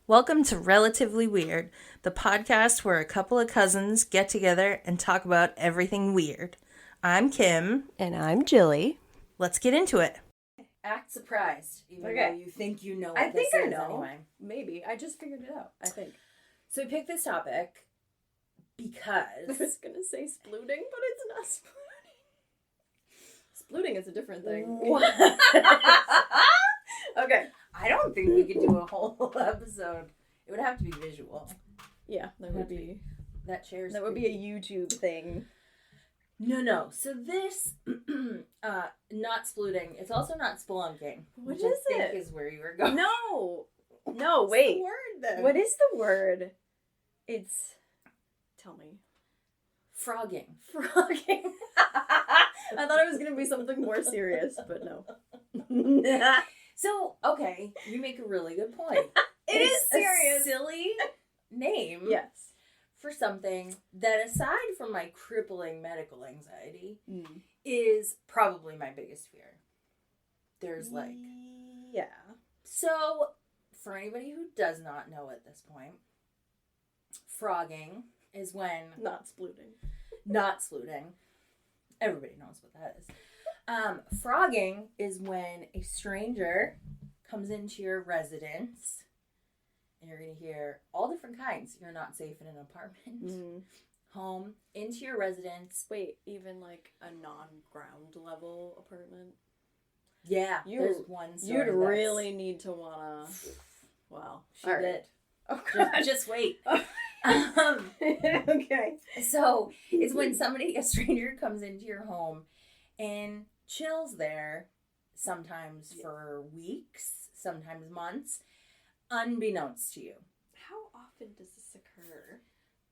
Welcome to Relatively Weird, the podcast where a couple of cousins get together and talk about everything weird. I'm Kim. And I'm Jilli. Let's get into it. Act surprised, even though you think you know what this is anyway. Maybe. I just figured it out, I think. So we picked this topic because... I was going to say splooting, but it's not splooting. Splooting is a different thing. Okay. I don't think we could do a whole episode. It would have to be visual. Yeah, that would be... That chair's... That would be a YouTube thing. No. So this, not splooting. It's also not spelunking. What which is I think it? is where you were going. No, What's wait. the word then? What is the word? It's... Tell me. Phrogging. Phrogging. I thought it was going to be something more serious, but no. So, okay, you make a really good point. It is serious. A silly name. Yes. For something that, aside from my crippling medical anxiety, is probably my biggest fear. There's like... Yeah. So, for anybody who does not know at this point, phrogging is when... Not splooting. Not splooting. Everybody knows what that is. Phrogging is when a stranger comes into your residence, and you're going to hear all different kinds. You're not safe in an apartment. Home, into your residence. Wait, even like a non-ground level apartment? Yeah, there's one story. You'd really need to wanna... Wow. She did. Right. Oh, God. Just wait. Okay. So, it's when a stranger comes into your home and chills there, sometimes for weeks, sometimes months, unbeknownst to you. How often does this occur?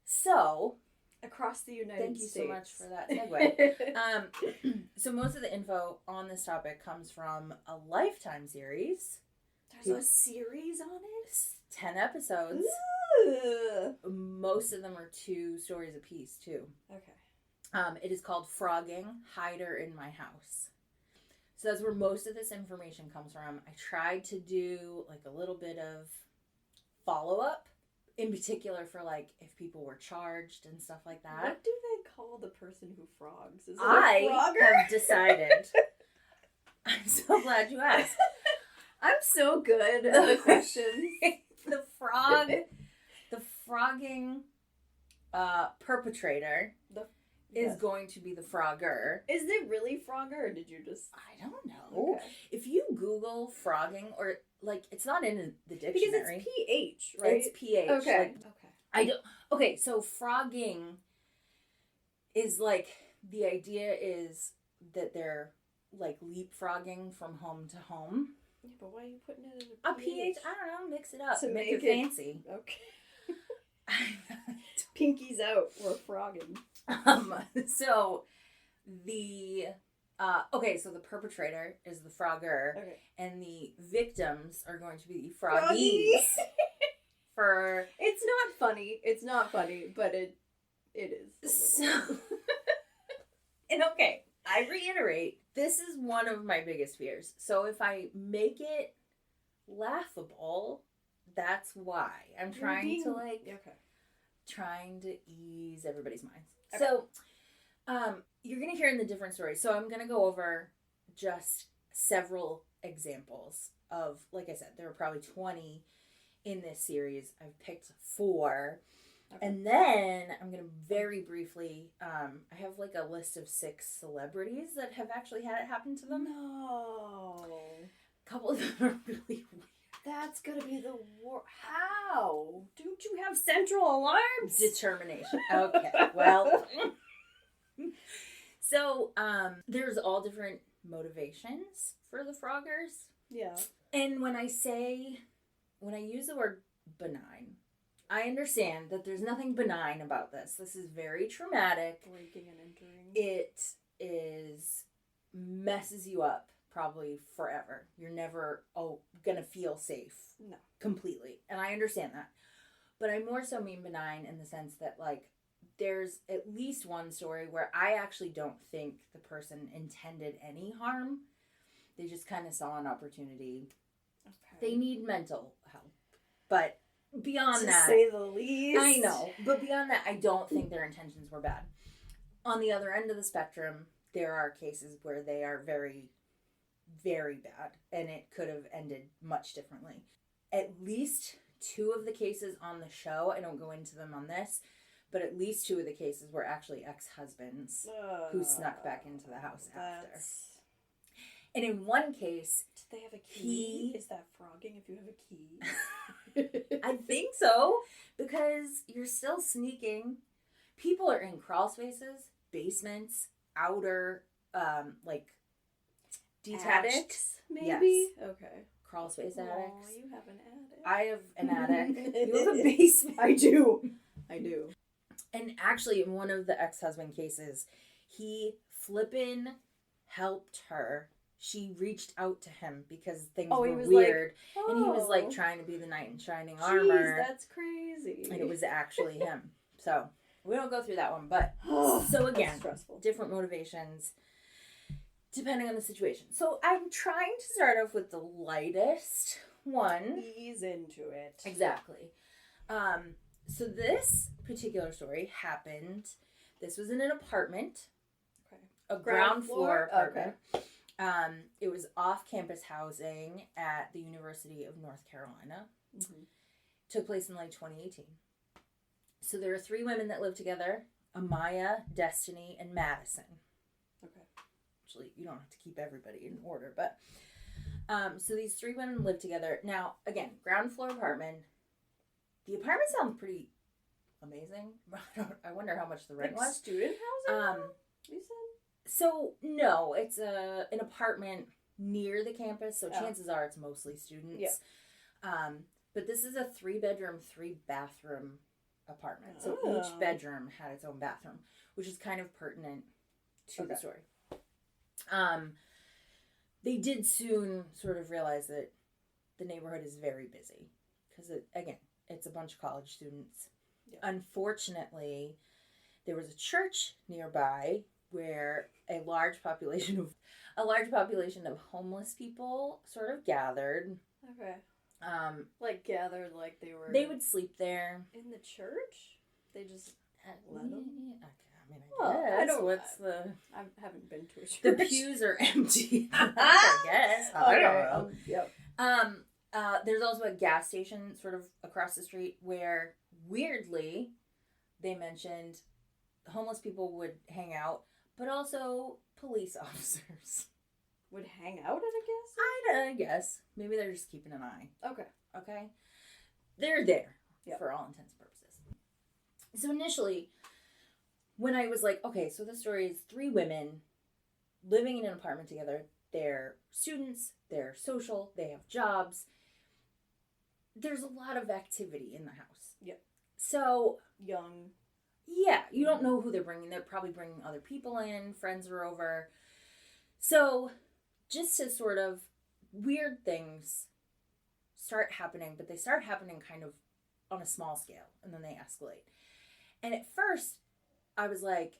So, across the United States. Thank you so much for that segue. So most of the info on this topic comes from a Lifetime series. There's a series on it? 10 episodes. Ooh. Most of them are 2 stories apiece, too. Okay. It is called Phrogging, Hider in My House. So that's where most of this information comes from. I tried to do like a little bit of follow-up, in particular for like if people were charged and stuff like that. What do they call the person who frogs? Is it I a frogger? have decided. I'm so glad you asked. I'm so good at the questions. The phrogging perpetrator is going to be the frogger. Is it really Frogger, or did you just... I don't know. Okay. If you Google phrogging, or like, it's not in the dictionary. Because it's PH, right? It's PH. Okay. Like, okay, so phrogging is like, the idea is that they're like leapfrogging from home to home. Yeah, but why are you putting it in A PH? I don't know, mix it up. To make make it fancy. Okay. Pinkies out, we're frogging. So the so the perpetrator is the frogger, and the victims are going to be the froggies. For it's not funny, but it is. So, and okay, I reiterate, this is one of my biggest fears. So if I make it laughable, that's why I'm trying to ease everybody's minds. Okay. So, you're going to hear in the different stories. So I'm going to go over just several examples of, like I said, there are probably 20 in this series. I've picked 4. Okay. And then I'm going to very briefly, I have like a list of 6 celebrities that have actually had it happen to them. No. A couple of them are really weird. That's going to be the war. How? Don't you have central alarms? Determination. Okay, well. So, there's all different motivations for the froggers. Yeah. And when I use the word benign, I understand that there's nothing benign about this. This is very traumatic. Breaking and entering. It messes you up probably forever. You're never gonna feel safe. No. Completely. And I understand that. But I more so mean benign in the sense that, like, there's at least one story where I actually don't think the person intended any harm. They just kind of saw an opportunity. Okay. They need mental help. But beyond to that, say the least. I know, but beyond that, I don't think their intentions were bad. On the other end of the spectrum, there are cases where they are very, very bad, and it could have ended much differently. At least 2 of the cases on the show, I don't go into them on this, but at least 2 of the cases were actually ex-husbands who snuck back into the house after. And in one case, did they have a key? Is that frogging if you have a key? I think so, because you're still sneaking. People are in crawl spaces, basements, outer, attics. Maybe? Yes. Okay. Crawl space attics. Oh, you have an attic. I have an attic. You have a basement. I do. And actually, in one of the ex-husband cases, he flippin' helped her. She reached out to him because things were weird. And he was like trying to be the knight in shining armor. That's crazy. And it was actually him. So, we don't go through that one. But, so again, different motivations depending on the situation. So, I'm trying to start off with the lightest one. Ease into it. Exactly. So this particular story happened, this was in an apartment. Okay. A ground floor apartment. Okay. It was off-campus housing at the University of North Carolina. Mm-hmm. Took place in like 2018. So there are 3 women that lived together, Amaya, Destiny, and Madison. Okay. Actually, you don't have to keep everybody in order, but so these 3 women lived together. Now, again, ground floor apartment. The apartment sounds pretty amazing. I wonder how much the rent was. Student housing? You said? So, no, it's an apartment near the campus, so chances are it's mostly students. Yeah. But this is a 3-bedroom, 3-bathroom apartment. So each bedroom had its own bathroom, which is kind of pertinent to the story. They did soon sort of realize that the neighborhood is very busy because, again, it's a bunch of college students. Yeah. Unfortunately, there was a church nearby where a large population of homeless people sort of gathered. Okay. Gathered like they were. They would sleep there in the church. They just let them. I guess. I haven't been to a church. The pews are empty. I guess. I don't know. Yep. There's also a gas station sort of across the street where, weirdly, they mentioned homeless people would hang out, but also police officers would hang out at a gas station? I guess. Maybe they're just keeping an eye. Okay. They're there for all intents and purposes. So initially, when I was like, okay, so the story is 3 women living in an apartment together. They're students, they're social, they have jobs. There's a lot of activity in the house. Yep. So young. Yeah, you don't know who they're bringing. They're probably bringing other people in. Friends are over. So just to sort of weird things start happening, but they start happening kind of on a small scale, and then they escalate. And at first, I was like,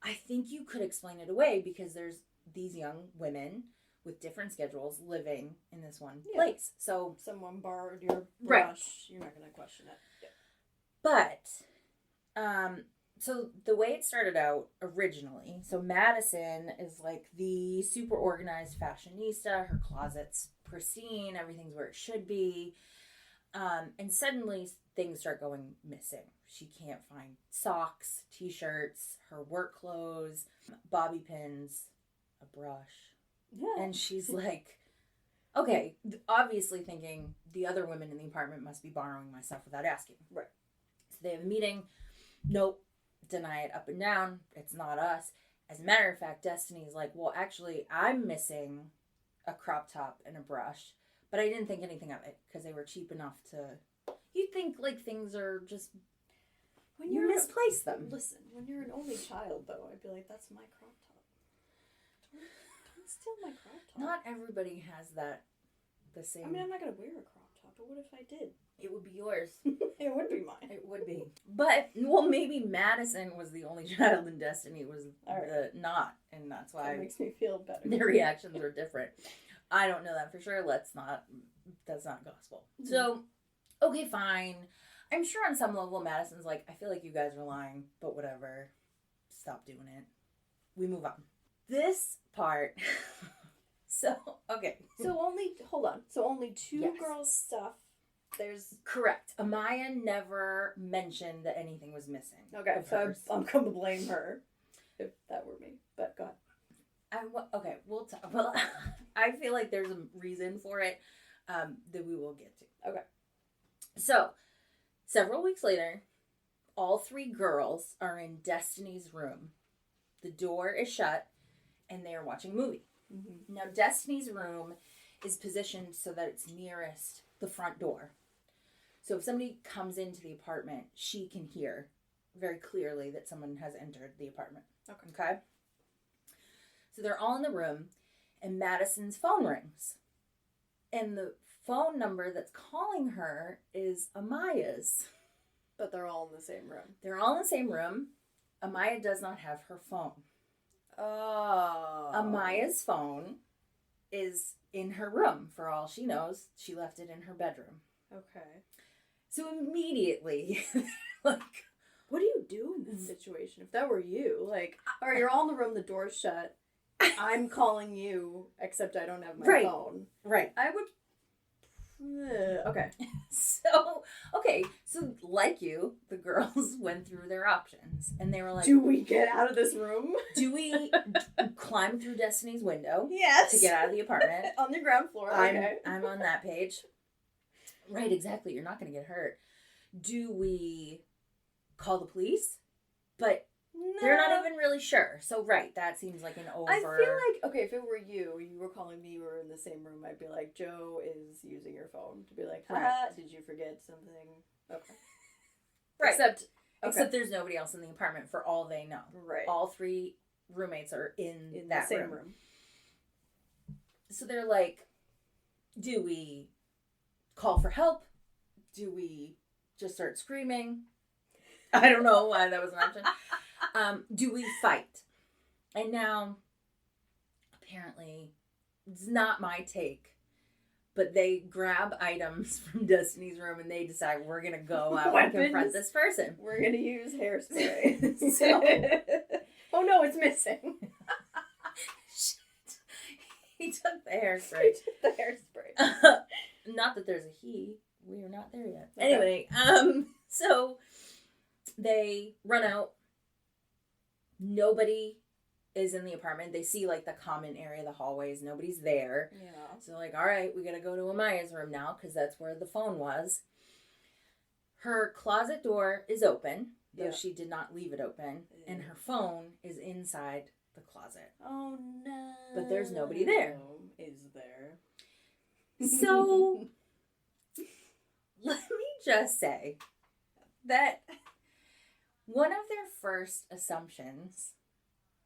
I think you could explain it away because there's these young women with different schedules living in this one place. So someone borrowed your brush. You're not going to question it. Yeah. But, so the way it started out originally, so Madison is like the super organized fashionista. Her closet's pristine. Everything's where it should be. And suddenly things start going missing. She can't find socks, t-shirts, her work clothes, bobby pins, a brush. Yeah. And she's like, okay, obviously thinking the other women in the apartment must be borrowing my stuff without asking. Right. So they have a meeting. Nope. Deny it up and down. It's not us. As a matter of fact, Destiny's like, well, actually, I'm missing a crop top and a brush. But I didn't think anything of it because they were cheap enough to... You'd think, like, things are just... When you misplace them. Listen, when you're an only child, though, I'd be like, that's my crop top. Don't steal my crop top. Not everybody has the same... I mean, I'm not going to wear a crop top, but what if I did? It would be yours. It would be mine. It would be. But, well, maybe Madison was the only child and Destiny was not. And that's why... That makes me feel better. Their reactions were different. I don't know that for sure. That's not gospel. Mm-hmm. So, okay, fine. I'm sure on some level Madison's like, I feel like you guys are lying, but whatever. Stop doing it. We move on. This part. So, okay. Hold on. So only two Yes. girls' stuff. There's... Correct. Amaya never mentioned that anything was missing. Okay, so I'm going to blame her if that were me. But go ahead. Okay, we'll talk. Well, I feel like there's a reason for it that we will get to. Okay. So, several weeks later, all three girls are in Destiny's room. The door is shut, and they are watching a movie. Mm-hmm. Now, Destiny's room is positioned so that it's nearest the front door. So if somebody comes into the apartment, she can hear very clearly that someone has entered the apartment. Okay? So they're all in the room, and Madison's phone rings. And the phone number that's calling her is Amaya's. But they're all in the same room. They're all in the same room. Amaya does not have her phone. Oh. Amaya's phone is in her room. For all she knows, she left it in her bedroom. Okay. So immediately, like... What do you do in this situation? If that were you, like, all right, you're all in the room, the door's shut. I'm calling you, except I don't have my phone. Right. I would... Okay. So like you, the girls went through their options. And they were like... Do we get out of this room? Do we climb through Destiny's window? Yes. To get out of the apartment? On the ground floor, okay. I'm on that page. Right, exactly. You're not going to get hurt. Do we call the police? But no. They're not even really sure. So, right, that seems like an over... I feel like, okay, if it were you were calling me, you were in the same room, I'd be like, Joe is using your phone. To be like, did you forget something? Okay. Right. Except there's nobody else in the apartment for all they know. Right. All three roommates are in that the same room. So they're like, do we call for help? Do we just start screaming? I don't know why that was an option. Do we fight? And now, apparently, it's not my take, but they grab items from Destiny's room and they decide we're going to go out and confront this person. We're going to use hairspray. Oh no, it's missing. Shit. He took the hairspray. Not that there's a he. We are not there yet. Okay. Anyway, so they run out. Nobody is in the apartment. They see, like, the common area, the hallways. Nobody's there. Yeah. So, like, all right, we gotta go to Amaya's room now, because that's where the phone was. Her closet door is open, though she did not leave it open. And her phone is inside the closet. Oh, no. But there's nobody there. Is there? So, let me just say that one of their first assumptions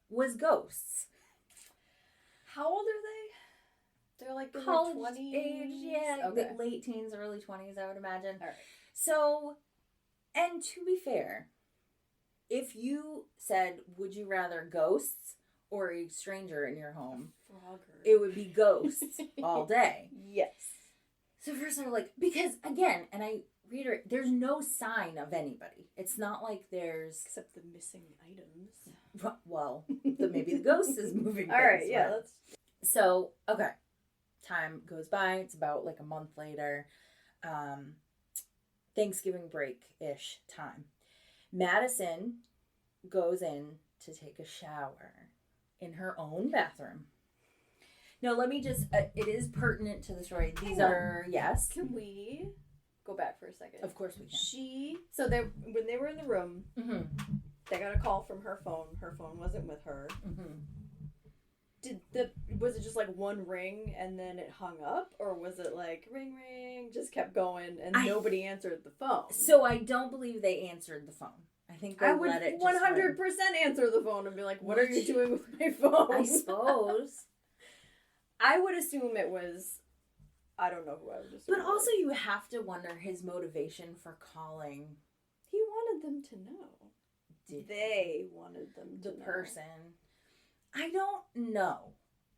was ghosts. How old are they? They're like in college their 20s? age, yeah. Okay. Late teens, early 20s, I would imagine. All right. So, and to be fair, if you said, would you rather ghosts or a stranger in your home? Frogger. It would be ghosts all day. Yes. So first I'm like, because again, and I reiterate, there's no sign of anybody. It's not like there's... Except the missing items. Well, maybe the ghost is moving. All right, yeah. So, okay. Time goes by. It's about like a month later. Thanksgiving break-ish time. Madison goes in to take a shower in her own bathroom. No, let me just... it is pertinent to the story. These are... Yes. Can we go back for a second? Of course we can. So when they were in the room, they got a call from her phone. Her phone wasn't with her. Was it just like one ring and then it hung up? Or was it like ring, ring, just kept going and nobody answered the phone? So I don't believe they answered the phone. I think they let it just 100% answer the phone and be like, what are you doing with my phone? I suppose. I would assume it was, I don't know who I would assume. But also you have to wonder his motivation for calling. He wanted them to know. They wanted them to know. The person. I don't know.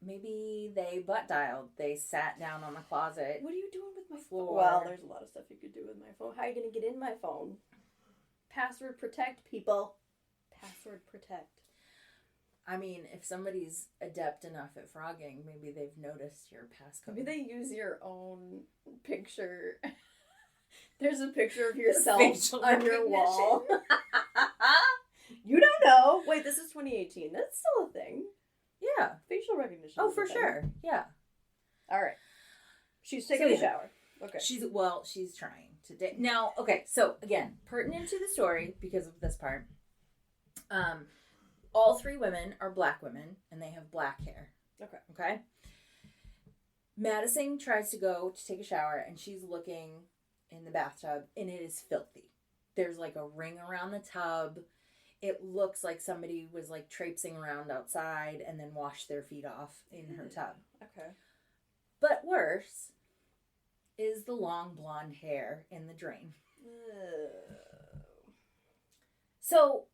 maybe they butt dialed. They sat down on the closet. What are you doing with my floor. phone? Well, there's a lot of stuff you could do with my phone. How are you going to get in my phone? Password protect, people. Password protect. I mean, if somebody's adept enough at phrogging, maybe they've noticed your passcode. Maybe they use your own picture. There's a picture of yourself on your wall. You don't know. Wait, this is 2018. That's still a thing. Yeah. Facial recognition. Oh, for sure. Yeah. All right. She's taking a shower. Okay. She's trying today. Now, okay, so again, pertinent to the story because of this part. All three women are black women and they have black hair. Okay. Madison tries to go to take a shower and she's looking in the bathtub and it is filthy. There's like a ring around the tub. It looks like somebody was like traipsing around outside and then washed their feet off in her tub. Okay. But worse is the long blonde hair in the drain. So,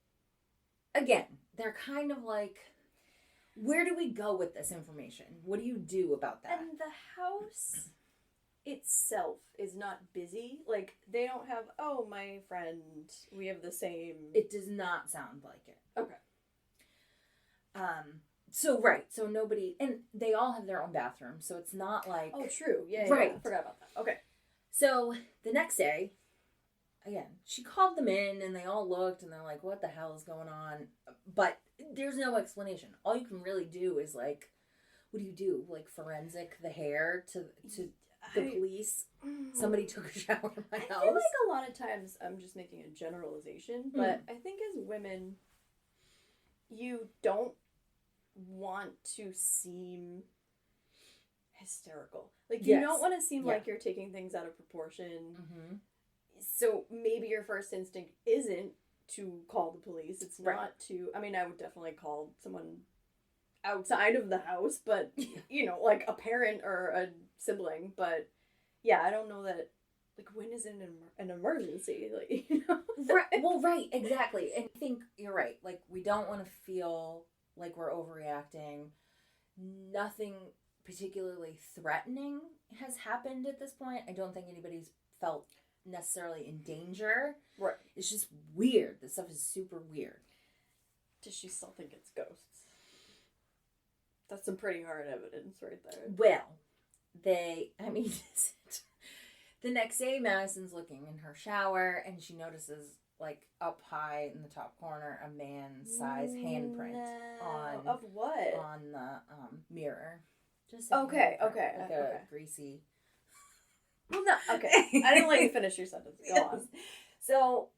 again, they're kind of like, where do we go with this information? What do you do about that? And the house itself is not busy. Like, they don't have, oh, my friend, we have the same... It does not sound like it. Okay. So nobody, and they all have their own bathroom, so it's not like... Oh, true. Yeah, right. I forgot about that. Okay. So, the next day, again, she called them in, and they all looked, and they're like, what the hell is going on? But there's no explanation. All you can really do is, like, what do you do? Like, forensic the hair to the police? Somebody took a shower in my house? I feel like a lot of times, I'm just making a generalization, but I think as women, you don't want to seem hysterical. Like, you don't want to seem like you're taking things out of proportion. Mm-hmm. So maybe your first instinct isn't to call the police. It's not to... I mean, I would definitely call someone outside of the house, but, you know, like a parent or a sibling. But, yeah, I don't know that... Like, when is it an emergency? Like, you know? Right. Well, right, exactly. And I think you're right. Like, we don't want to feel like we're overreacting. Nothing particularly threatening has happened at this point. I don't think anybody's felt necessarily in danger. Right. It's just weird. This stuff is super weird. Does she still think it's ghosts? That's some pretty hard evidence right there. Well, the next day, Madison's looking in her shower, and she notices, like, up high in the top corner, a man-size handprint on... Of what? On the mirror. Just okay. a greasy... Well, no, okay. I didn't let you finish your sentence. Go on. So,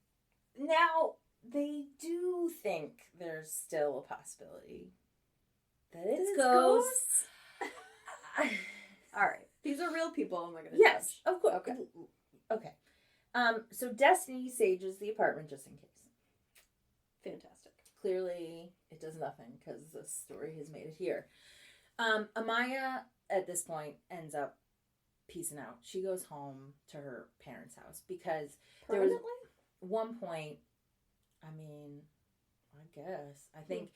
now, they do think there's still a possibility that it's ghosts. All right. These are real people. I'm not going to Yes, judge. of course. Okay. So Destiny sages the apartment just in case. Fantastic. Clearly, it does nothing because the story has made it here. Amaya, at this point, ends up peacing out. She goes home to her parents' house because there was one point, I mean, I guess, I think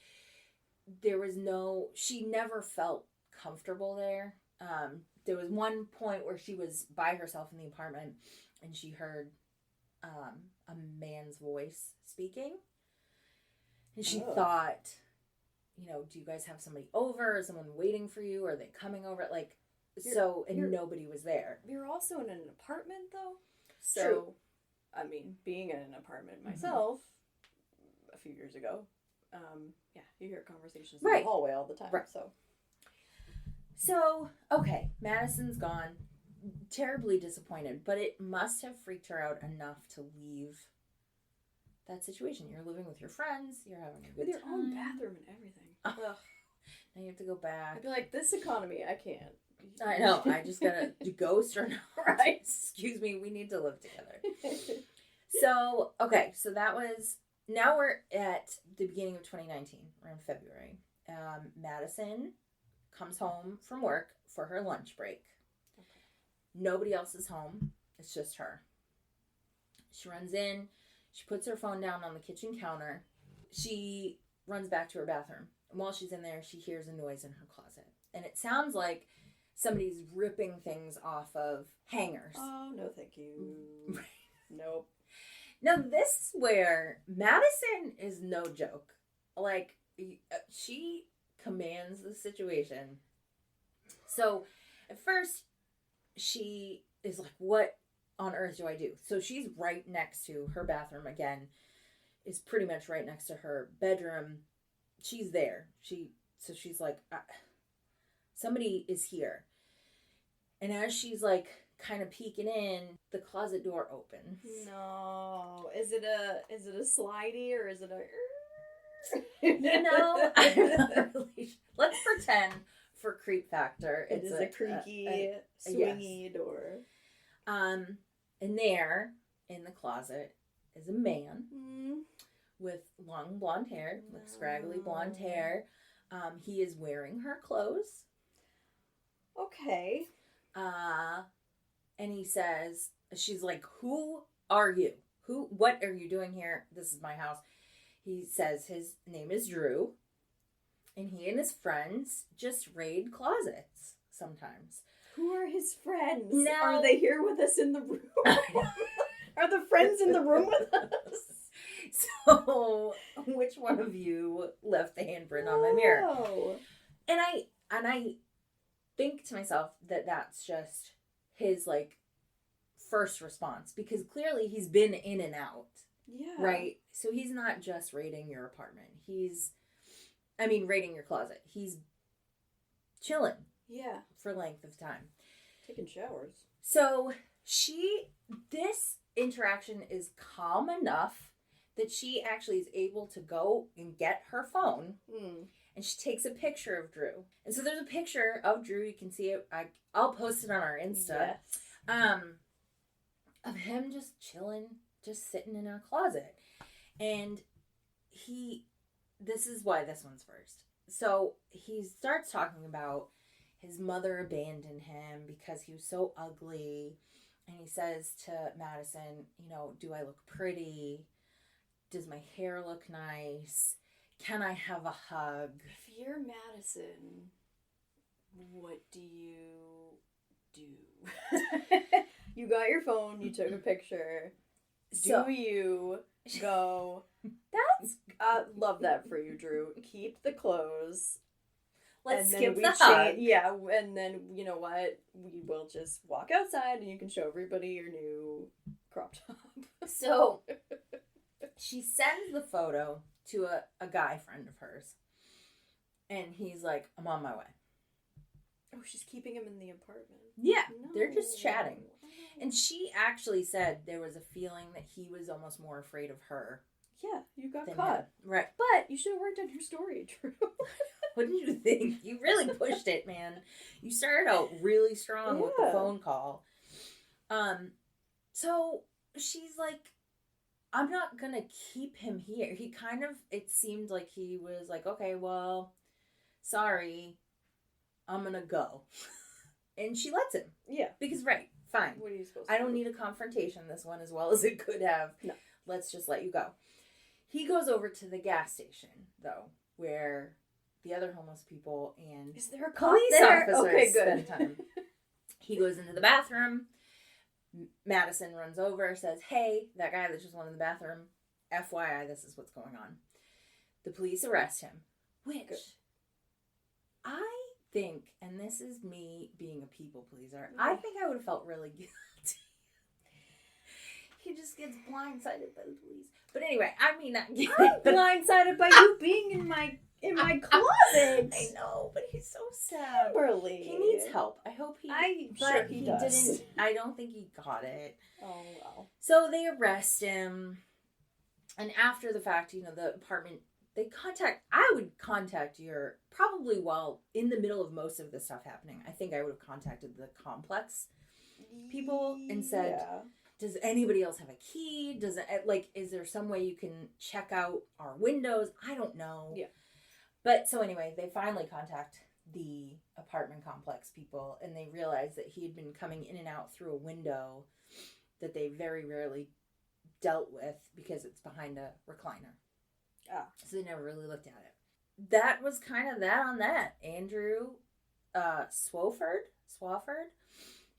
there was she never felt comfortable there. There was one point where she was by herself in the apartment and she heard a man's voice speaking. And she thought, you know, do you guys have somebody over? Is someone waiting for you? Are they coming over? Like, nobody was there. You're also in an apartment, though? So, true. I mean, being in an apartment myself a few years ago, you hear conversations in the hallway all the time. Right. So, okay, Madison's gone. Terribly disappointed, but it must have freaked her out enough to leave that situation. You're living with your friends, you're having a good time. With your own bathroom and everything. Ugh. Now you have to go back. I'd be like, this economy, I can't. I know, I just gotta ghost or not. Right? Excuse me, we need to live together. So, okay, so that was, now we're at the beginning of 2019, around February. Madison comes home from work for her lunch break. Okay. Nobody else is home. It's just her. She runs in. She puts her phone down on the kitchen counter. She runs back to her bathroom. And while she's in there, she hears a noise in her closet. and it sounds like somebody's ripping things off of hangers. Oh, no thank you. Nope. Now, this is where Madison is no joke. Like, she commands the situation. So, at first, she is like, what on earth do I do? So, she's right next to her bathroom again. Is pretty much right next to her bedroom. She's there. So she's like, somebody is here. And as she's like kind of peeking in, the closet door opens. No. Is it a slidey or is it a You know, I'm not really sure. Let's pretend for creep factor. It is a creaky, swingy door. And there in the closet is a man with long blonde hair, like scraggly blonde hair. He is wearing her clothes. Okay. And he says, she's like, who are you? What are you doing here? This is my house. He says his name is Drew. And he and his friends just raid closets sometimes. Who are his friends? Now, are they here with us in the room? Are the friends in the room with us? So, which one of you left the handprint on my mirror? And I think to myself that that's just his, like, first response. Because clearly he's been in and out. Yeah. Right? So he's not just raiding your apartment. Raiding your closet. He's chilling. Yeah. For length of time. Taking showers. So, this interaction is calm enough that she actually is able to go and get her phone. And she takes a picture of Drew. And so there's a picture of Drew. You can see it. I'll post it on our Insta. Yes. Of him just chilling, just sitting in a closet. And this is why this one's first. So he starts talking about his mother abandoned him because he was so ugly. And he says to Madison, do I look pretty? Does my hair look nice? Can I have a hug? If you're Madison, what do you do? You got your phone, you took a picture. Do you go, love that for you, Drew. Keep the clothes. Let's skip the hug. Yeah, and then, you know what? We will just walk outside and you can show everybody your new crop top. So, she sends the photo to a guy friend of hers. And he's like, I'm on my way. Oh, she's keeping him in the apartment. Yeah, they're just chatting. And she actually said there was a feeling that he was almost more afraid of her. Yeah, you got caught. Him. Right. But you should have worked on your story, Drew. What did you think? You really pushed it, man. You started out really strong with the phone call. So she's like, I'm not going to keep him here. It seemed like he was like, okay, well, sorry, I'm going to go. And she lets him. Yeah. Because, right, fine. What are you supposed to do? I don't need a confrontation this one as well as it could have. No. Let's just let you go. He goes over to the gas station, though, where the other homeless people and is there a police officers spend time. He goes into the bathroom. Madison runs over, says, hey, that guy that just went in the bathroom, FYI, this is what's going on. The police arrest him, which I think, and this is me being a people pleaser, I think I would have felt really guilty. He just gets blindsided by the police. But anyway, I'm blindsided by you being in my closet. I know, but he's so sad. Kimberly. He needs help. I hope he... I'm sure he does. I don't think he got it. Oh, well. So they arrest him. And after the fact, the apartment... I would contact probably while in the middle of most of this stuff happening, I think I would have contacted the complex people and said, does anybody else have a key? Is there some way you can check out our windows? I don't know. Yeah. But so anyway, they finally contact the apartment complex people and they realize that he had been coming in and out through a window that they very rarely dealt with because it's behind a recliner. So they never really looked at it. That was kind of that on that. Andrew Swafford.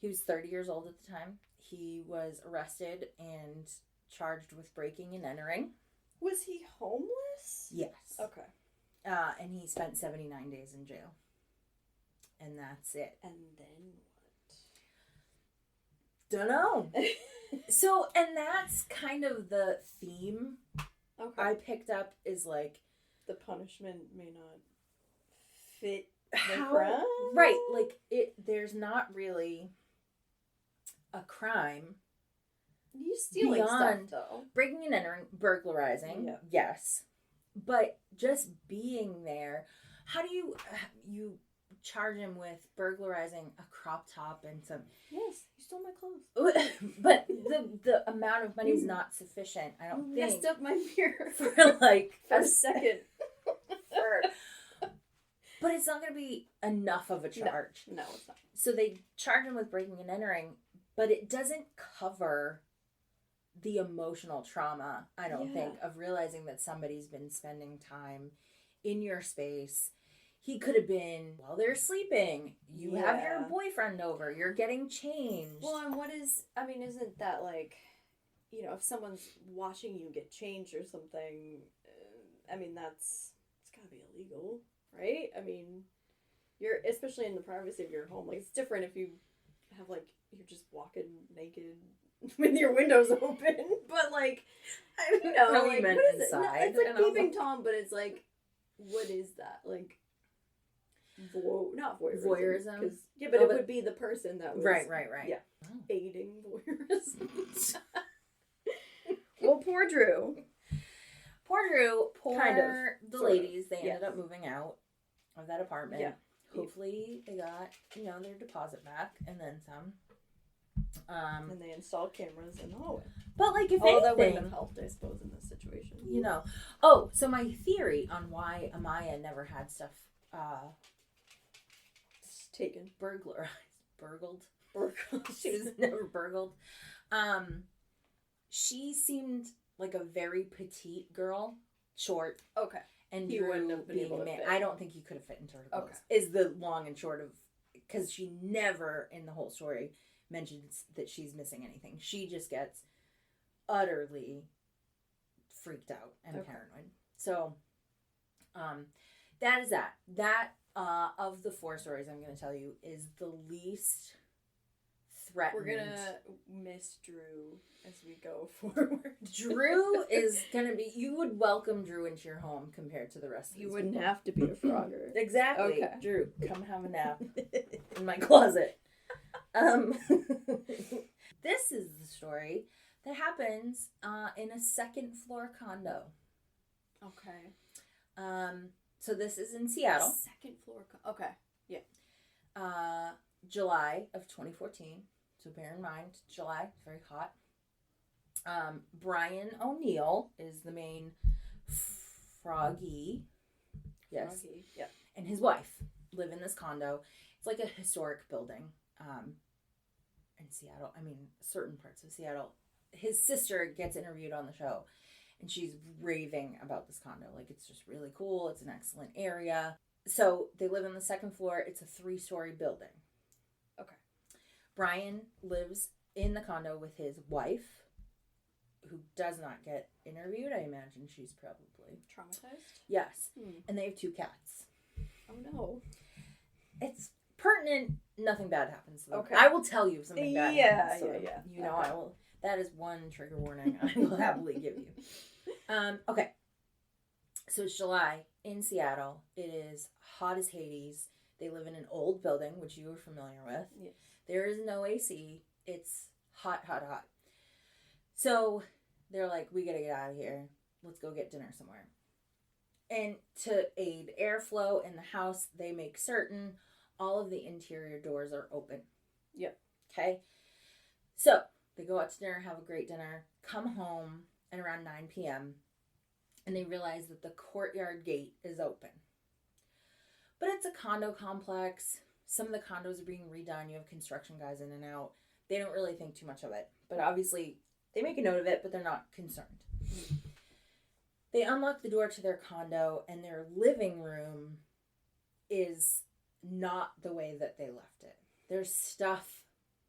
He was 30 years old at the time. He was arrested and charged with breaking and entering. Was he homeless? Yes. Okay. And he spent 79 days in jail. And that's it. And then what? Dunno. So, and that's kind of the theme I picked up is like... The punishment may not fit the crime? Right. Like, there's not really a crime. You stealing stuff, though. Breaking and entering, burglarizing, yes. But just being there, how do you charge him with burglarizing a crop top and some... Yes, you stole my clothes. But the amount of money is not sufficient, I don't think. Messed up my mirror. For like... For a second. But it's not going to be enough of a charge. No, it's not. So they charge him with breaking and entering, but it doesn't cover the emotional trauma, I don't think, of realizing that somebody's been spending time in your space. He could have been while they're sleeping. You have your boyfriend over. You're getting changed. Well, and isn't that like, if someone's watching you get changed or something, it's gotta be illegal, right? You're, especially in the privacy of your home, like, it's different if you have, like, you're just walking naked with your windows open, but, like, I don't know, really like, meant what is inside, it? No, it's like peeping Tom, but it's like, what is that? Like, not voyeurism. But it would be the person that was... Right. Yeah. Oh. Aiding voyeurism. Well, poor Drew. Kind of. The Sort ladies, of. they ended up moving out of that apartment. Yeah. Hopefully they got, their deposit back and then some. And they installed cameras in the hallway. But, like, if anything... that wouldn't have helped, I suppose, in this situation. Oh, so my theory on why Amaya never had stuff, taken. Burgled. She was never burgled. She seemed like a very petite girl. Short. Okay. And he wouldn't have been able to fit. I don't think he could have fit into her clothes. Okay. Is the long and short of... Because she never, in the whole story, mentions that she's missing anything. She just gets utterly freaked out and paranoid. So, that is that. That, of the 4 stories I'm going to tell you, is the least threatened. We're going to miss Drew as we go forward. Drew is going to be... You would welcome Drew into your home compared to the rest of these You wouldn't people. have to be a Frogger. Exactly. Okay. Drew, come have a nap in my closet. This is the story that happens in a 2nd floor condo. Okay. So this is in Seattle. 2nd floor okay. Yeah. July of 2014. So bear in mind, July, very hot. Brian O'Neill is the main Phroggy. Yes. Froggy. Yeah. And his wife live in this condo. It's like a historic building in Seattle. Certain parts of Seattle. His sister gets interviewed on the show, and she's raving about this condo. Like, it's just really cool. It's an excellent area. So they live on the 2nd floor. It's a 3-story building. Okay. Brian lives in the condo with his wife, who does not get interviewed. I imagine she's probably... Traumatized? Yes. And they have 2 cats. Oh, no. It's pertinent. Nothing bad happens to them. Okay. I will tell you if something bad happens to them. Yeah. I will... That is one trigger warning I will happily give you. Okay. So it's July in Seattle. It is hot as Hades. They live in an old building, which you are familiar with. Yes. There is no AC. It's hot, hot, hot. So they're like, we gotta get out of here. Let's go get dinner somewhere. And to aid airflow in the house, they make certain all of the interior doors are open. Yep. Okay? So they go out to dinner, have a great dinner, come home at around 9 p.m., and they realize that the courtyard gate is open. But it's a condo complex. Some of the condos are being redone. You have construction guys in and out. They don't really think too much of it. But obviously, they make a note of it, but they're not concerned. They unlock the door to their condo, and their living room is not the way that they left it. There's stuff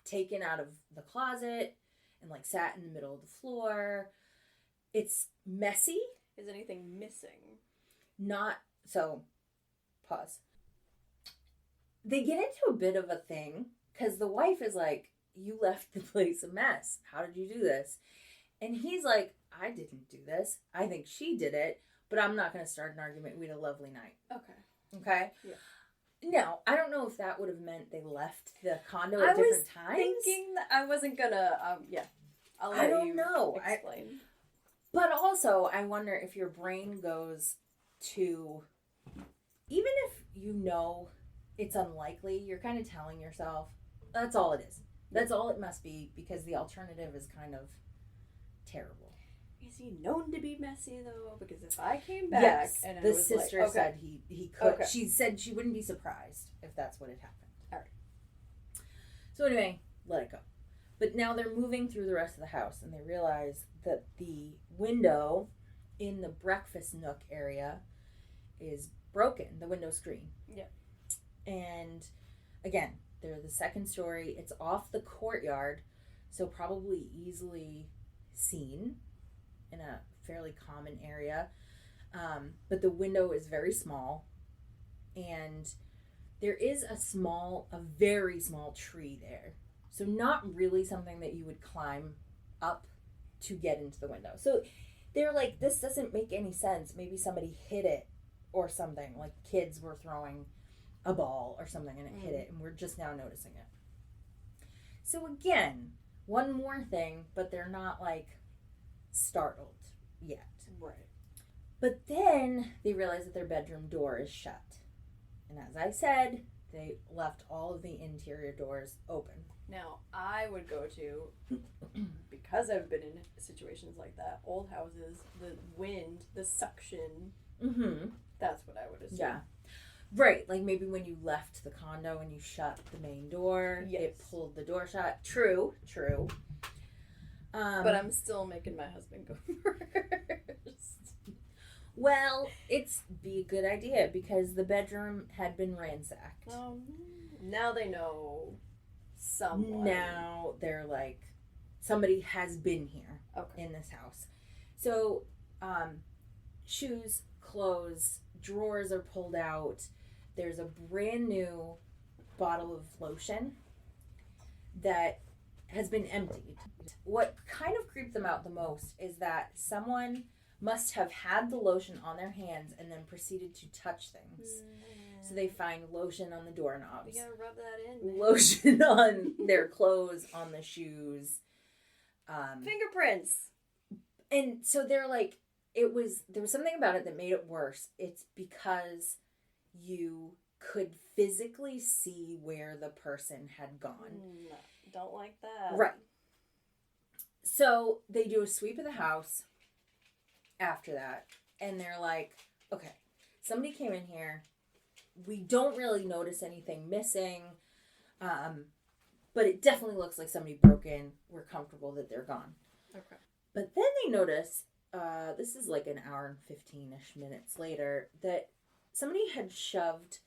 taken out of the closet and like sat in the middle of the floor. It's messy. Is anything missing? Not so. Pause. They get into a bit of a thing because the wife is like, "You left the place a mess. How did you do this?" And he's like, "I didn't do this. I think she did it, but I'm not going to start an argument. We had a lovely night." Okay? Yeah. Now, I don't know if that would have meant they left the condo at different times. I was thinking that I wasn't going to, I'll let I don't know. Explain. But also, I wonder if your brain goes to, even if you know it's unlikely, you're kind of telling yourself, that's all it is. That's all it must be, because the alternative is kind of terrible. Is he known to be messy, though? Because if I came back and the sister said he could. Okay. She said she wouldn't be surprised if that's what had happened. All right. So anyway, let it go. But now they're moving through the rest of the house, and they realize that the window in the breakfast nook area is broken, the window screen. Yeah. And again, they're the second story. It's off the courtyard, so probably easily seen in a fairly common area. But the window is very small, and there is a very small tree there. So not really something that you would climb up to get into the window. So they're like, this doesn't make any sense. Maybe somebody hit it or something. Like kids were throwing a ball or something and it hit it, and we're just now noticing it. So again, one more thing, but they're not like startled yet. Right. But then they realize that their bedroom door is shut. And as I said, they left all of the interior doors open. Now, I would go to, because I've been in situations like that, old houses, the wind, the suction, that's what I would assume. Yeah. Right, like maybe when you left the condo and you shut the main door, it pulled the door shut. True. But I'm still making my husband go first. Well, it's be a good idea because the bedroom had been ransacked. Now they know someone. Now they're like, somebody has been here in this house. So, shoes, clothes, drawers are pulled out. There's a brand new bottle of lotion that has been emptied. What kind of creeped them out the most is that someone must have had the lotion on their hands and then proceeded to touch things. So they find lotion on the doorknobs. You gotta rub that in, man. Lotion on their clothes, on the shoes. Fingerprints. And so they're like, there was something about it that made it worse. It's because you could physically see where the person had gone. Don't like that. Right. So they do a sweep of the house after that, and they're like, okay, somebody came in here. We don't really notice anything missing, but it definitely looks like somebody broke in. We're comfortable that they're gone. Okay. But then they notice, this is like an hour and 15-ish minutes later, that somebody had shoved,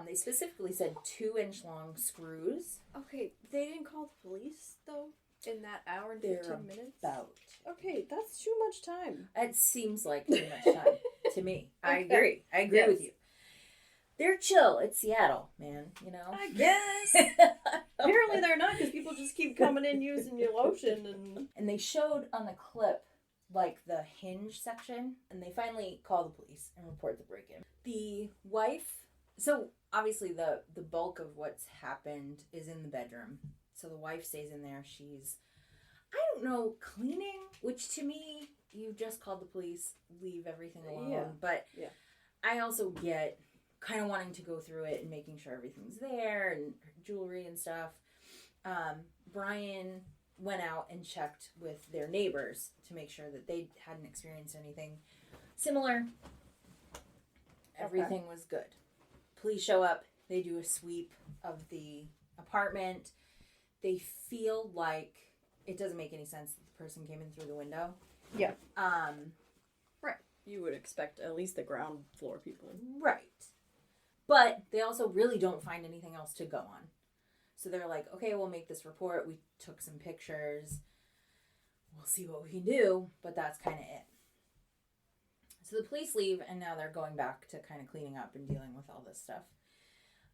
they specifically said 2-inch long screws. Okay, they didn't call the police, though, in that hour and 15 minutes? About. Okay, that's too much time. It seems like too much time to me. Okay. I agree with you. They're chill. It's Seattle, man, you know? I guess. Apparently they're not, because people just keep coming in using your lotion. And they showed on the clip, like, the hinge section, and they finally call the police and report the break-in. The wife, so obviously the bulk of what's happened is in the bedroom. So the wife stays in there. She's, I don't know, cleaning, which to me, you just called the police, leave everything alone. Yeah. But I also get kind of wanting to go through it and making sure everything's there and jewelry and stuff. Brian went out and checked with their neighbors to make sure that they hadn't experienced anything similar. Everything was good. Police show up. They do a sweep of the apartment. They feel like it doesn't make any sense that the person came in through the window. Yeah. Right. You would expect at least the ground floor people. Right. But they also really don't find anything else to go on. So they're like, okay, we'll make this report. We took some pictures. We'll see what we can do. But that's kind of it. So the police leave, and now they're going back to kind of cleaning up and dealing with all this stuff.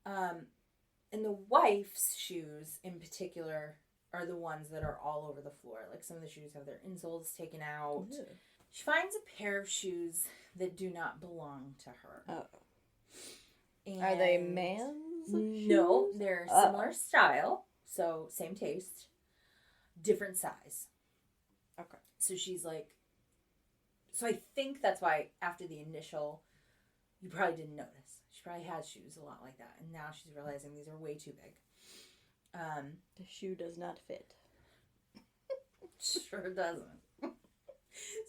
And the wife's shoes, in particular, are the ones that are all over the floor. Like, some of the shoes have their insoles taken out. Ew. She finds a pair of shoes that do not belong to her. Oh. And are they man's shoes? No, they're similar style. So, same taste. Different size. Okay. So she's like... So I think that's why after the initial... You probably didn't notice. She probably has shoes a lot like that. And now she's realizing these are way too big. The shoe does not fit. Sure doesn't.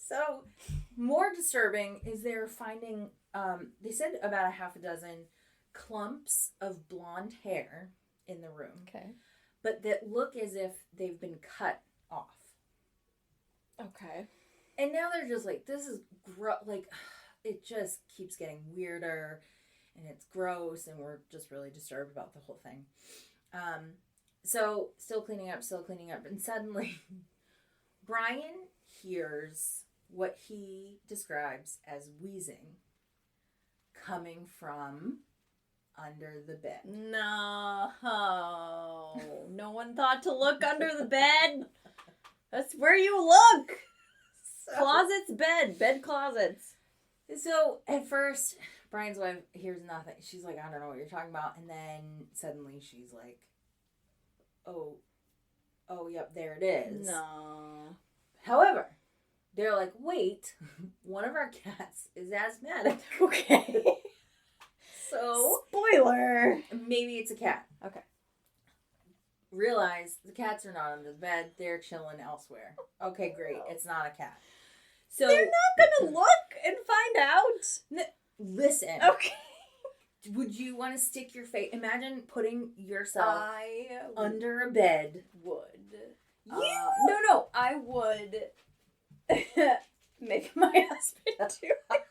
So, more disturbing is they're finding... they said about a half a dozen clumps of blonde hair in the room. Okay. But that look as if they've been cut off. Okay. And now they're just like, this is like, it just keeps getting weirder, and it's gross, and we're just really disturbed about the whole thing. So, still cleaning up, and suddenly, Brian hears what he describes as wheezing coming from under the bed. No. No one thought to look under the bed. That's where you look. Closets, bed closets. So, at first, Brian's wife hears nothing. She's like, I don't know what you're talking about. And then, suddenly, she's like, oh, yep, there it is. No. However, they're like, wait, one of our cats is asthmatic. Okay. So, spoiler. Maybe it's a cat. Okay. Realize the cats are not under the bed. They're chilling elsewhere. Okay, great. It's not a cat. So they're not going to look and find out. Listen. Okay. Would you want to stick your face? Imagine putting yourself under a bed. Would. No. I would make my husband do it.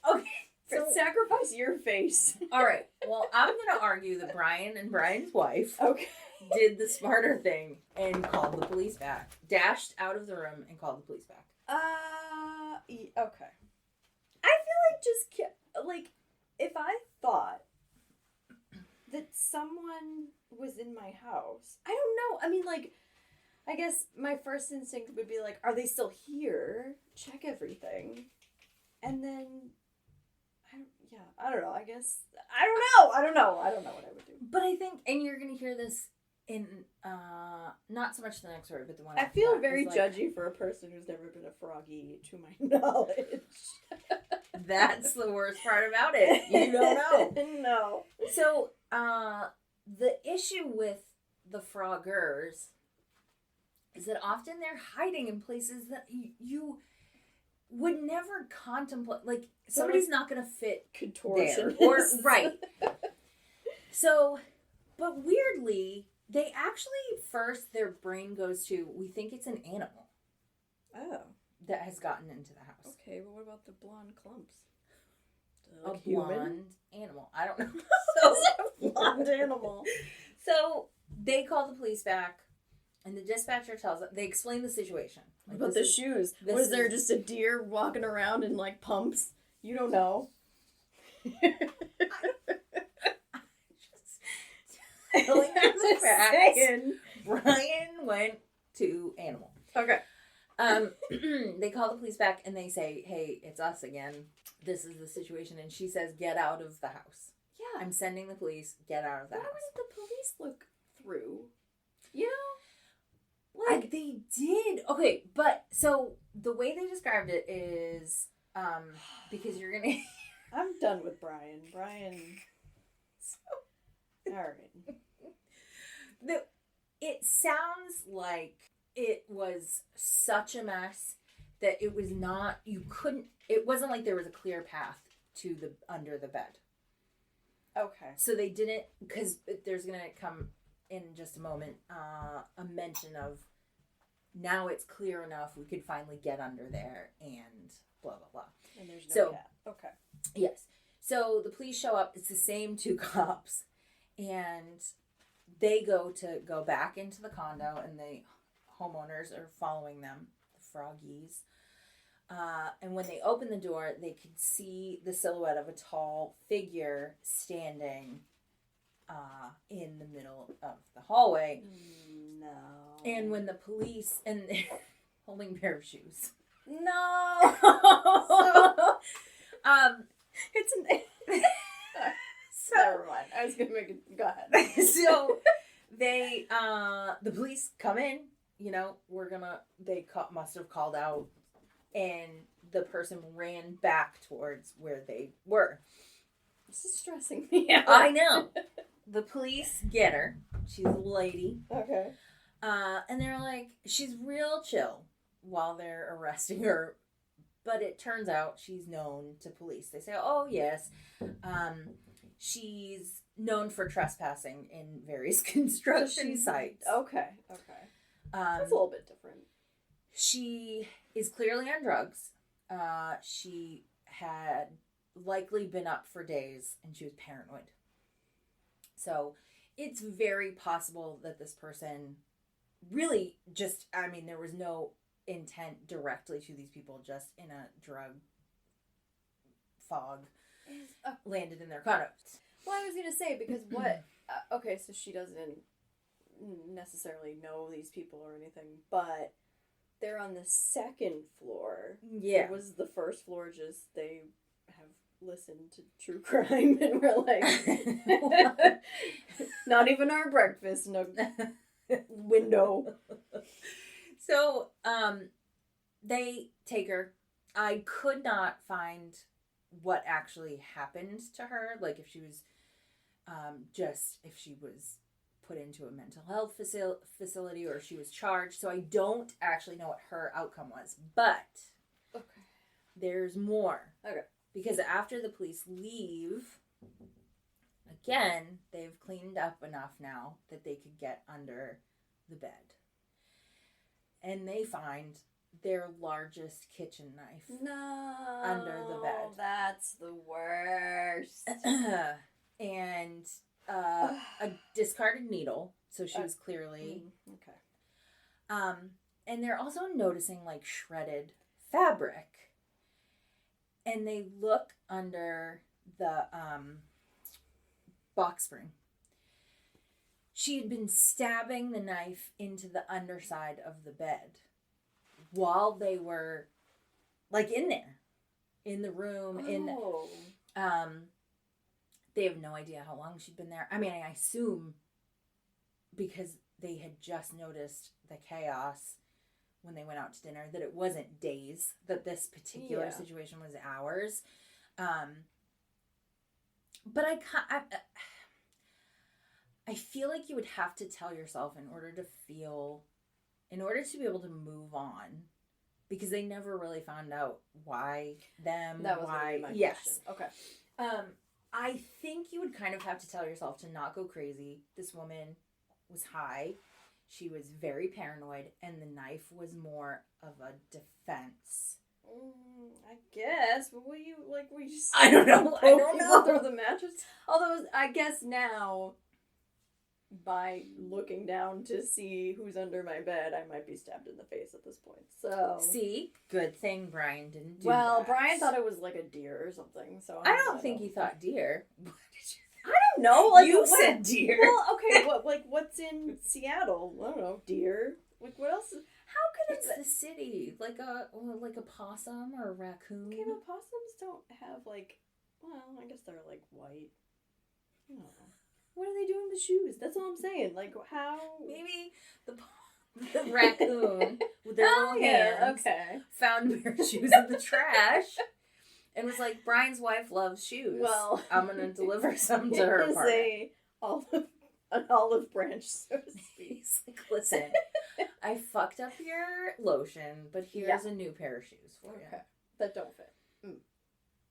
Okay. So, sacrifice your face. All right. Well, I'm going to argue that Brian and Brian's wife did the smarter thing and called the police back. Dashed out of the room and called the police back. Okay. I feel like if I thought that someone was in my house, I don't know. I mean, like, I guess my first instinct would be like, are they still here? Check everything. And then... I don't know. I guess I don't know what I would do. But I think, and you're gonna hear this in not so much the next story, but the one I feel very judgy for a person who's never been a froggy, to my knowledge. That's the worst part about it. You don't know. No. So the issue with the froggers is that often they're hiding in places that you would never contemplate. Like, somebody's not going to fit contortion there. Or, right. So, but weirdly, they actually, first, their brain goes to, we think it's an animal. Oh. That has gotten into the house. Okay, but what about the blonde clumps? Like a blonde animal. I don't know. So, a blonde animal. So, they call the police back. And the dispatcher tells them, they explain the situation. Like, but the shoes. Was there just a deer walking around in, like, pumps? You don't know. Telling you the facts. Brian went to animal. Okay. They call the police back and they say, hey, it's us again. This is the situation. And she says, get out of the house. Yeah. I'm sending the police. Get out of the house. Why wouldn't the police look through? You know? Like, they did. Okay, but, so, the way they described it is, because you're gonna... I'm done with Brian. All right. It sounds like it was such a mess that it was not, it wasn't like there was a clear path to the, under the bed. Okay. So they didn't, because there's gonna come in just a moment, a mention of now it's clear enough we could finally get under there and blah, blah, blah. And there's no cat. Okay. Yes. So the police show up. It's the same 2 cops. And they go back into the condo, and the homeowners are following them, the Froggies. And when they open the door, they could see the silhouette of a tall figure standing in the middle of the hallway. No. And when the police, and they're holding a pair of shoes. No! It's an... Never mind. I was going to make it... Go ahead. So, they, the police come in, they must have called out, and the person ran back towards where they were. This is stressing me out. I know. The police get her. She's a lady. Okay. And they're like, she's real chill while they're arresting her. But it turns out she's known to police. They say, oh, yes. She's known for trespassing in various construction sites. Okay. That's a little bit different. She is clearly on drugs. She had likely been up for days, and she was paranoid. So it's very possible that this person really just, there was no intent directly to these people, just in a drug fog landed in their condos. Well, I was going to say, because what... okay, so she doesn't necessarily know these people or anything, but they're on the 2nd floor. Yeah. Was the 1st floor just they have listened to true crime and we're like... not even our breakfast in a window. So, they take her. I could not find what actually happened to her. Like, if she was, if she was put into a mental health facility or if she was charged. So I don't actually know what her outcome was. But, okay, there's more. Okay. Because after the police leave, again, they've cleaned up enough now that they could get under the bed. And they find their largest kitchen knife under the bed. That's the worst. And a discarded needle. So she was clearly... okay. And they're also noticing, like, shredded fabric. And they look under the box spring. She had been stabbing the knife into the underside of the bed while they were, like, in there. In the room. They have no idea how long she'd been there. I mean, I assume because they had just noticed the chaos when they went out to dinner, that it wasn't days, that this particular situation was hours. But I feel like you would have to tell yourself in order to be able to move on, because they never really found out why them, that was why. My yes. question. Okay. I think you would kind of have to tell yourself to not go crazy. This woman was high. She was very paranoid, and the knife was more of a defense. I guess, but were you I don't know. I don't know. Through the mattress? Although, I guess now, by looking down to see who's under my bed, I might be stabbed in the face at this point. So see, good thing Brian didn't do well, that. Brian thought it was like a deer or something. So I don't think he thought deer. What did you? I don't know. Like you said deer. Well, okay. What's in Seattle? I don't know. Deer. Like what else? How could it's the city? Like a possum or a raccoon. Okay, but possums don't have like. Well, I guess they're like white. I don't know. What are they doing with shoes? That's all I'm saying. Like, how... Maybe the raccoon with their little hands found a pair of shoes in the trash and was like, Brian's wife loves shoes. Well... I'm going to deliver some to her apartment. An olive branch, so to speak. He's like, listen, I fucked up your lotion, but here's a new pair of shoes for you. That don't fit.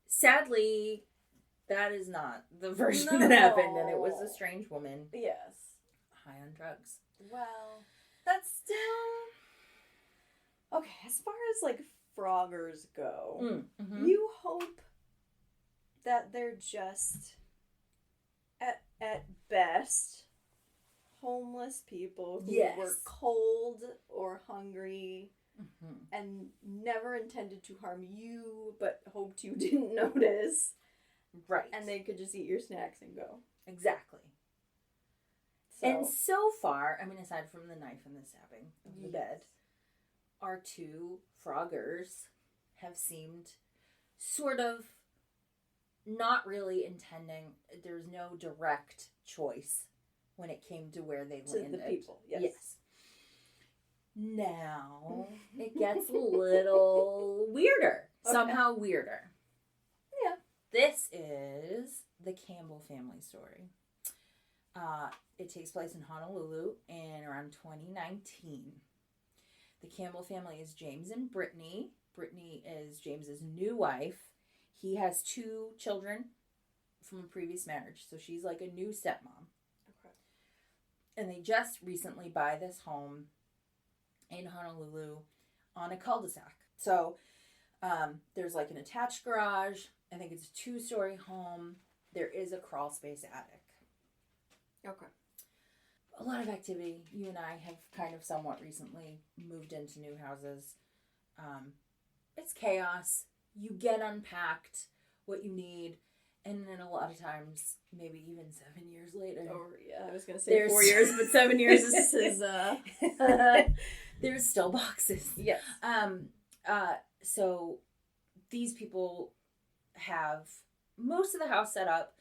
Sadly... That is not the version that happened, and it was a strange woman. Yes. High on drugs. Well, that's still... Okay, as far as, like, froggers go, you hope that they're just, at best, homeless people who were cold or hungry and never intended to harm you, but hoped you didn't notice. Right. And they could just eat your snacks and go. Exactly. And so far, I mean, aside from the knife and the stabbing of the bed, our two Phroggers have seemed sort of not really intending. There's no direct choice when it came to where they landed. To the people, yes. Now, it gets a little weirder. Okay. Somehow weirder. Yeah. This is the Campbell family story. It takes place in Honolulu in around 2019. The Campbell family is James and Brittany. Brittany is James's new wife. He has 2 children from a previous marriage, so she's like a new stepmom. Okay. And they just recently buy this home in Honolulu on a cul-de-sac. So there's like an attached garage. I think it's a 2-story home. There is a crawl space attic. Okay. A lot of activity. You and I have kind of somewhat recently moved into new houses. It's chaos. You get unpacked what you need, and then a lot of times, maybe even 7 years later. Oh, yeah. I was going to say 4 years, but 7 years is there's still boxes. Yes. So these people have most of the house set up,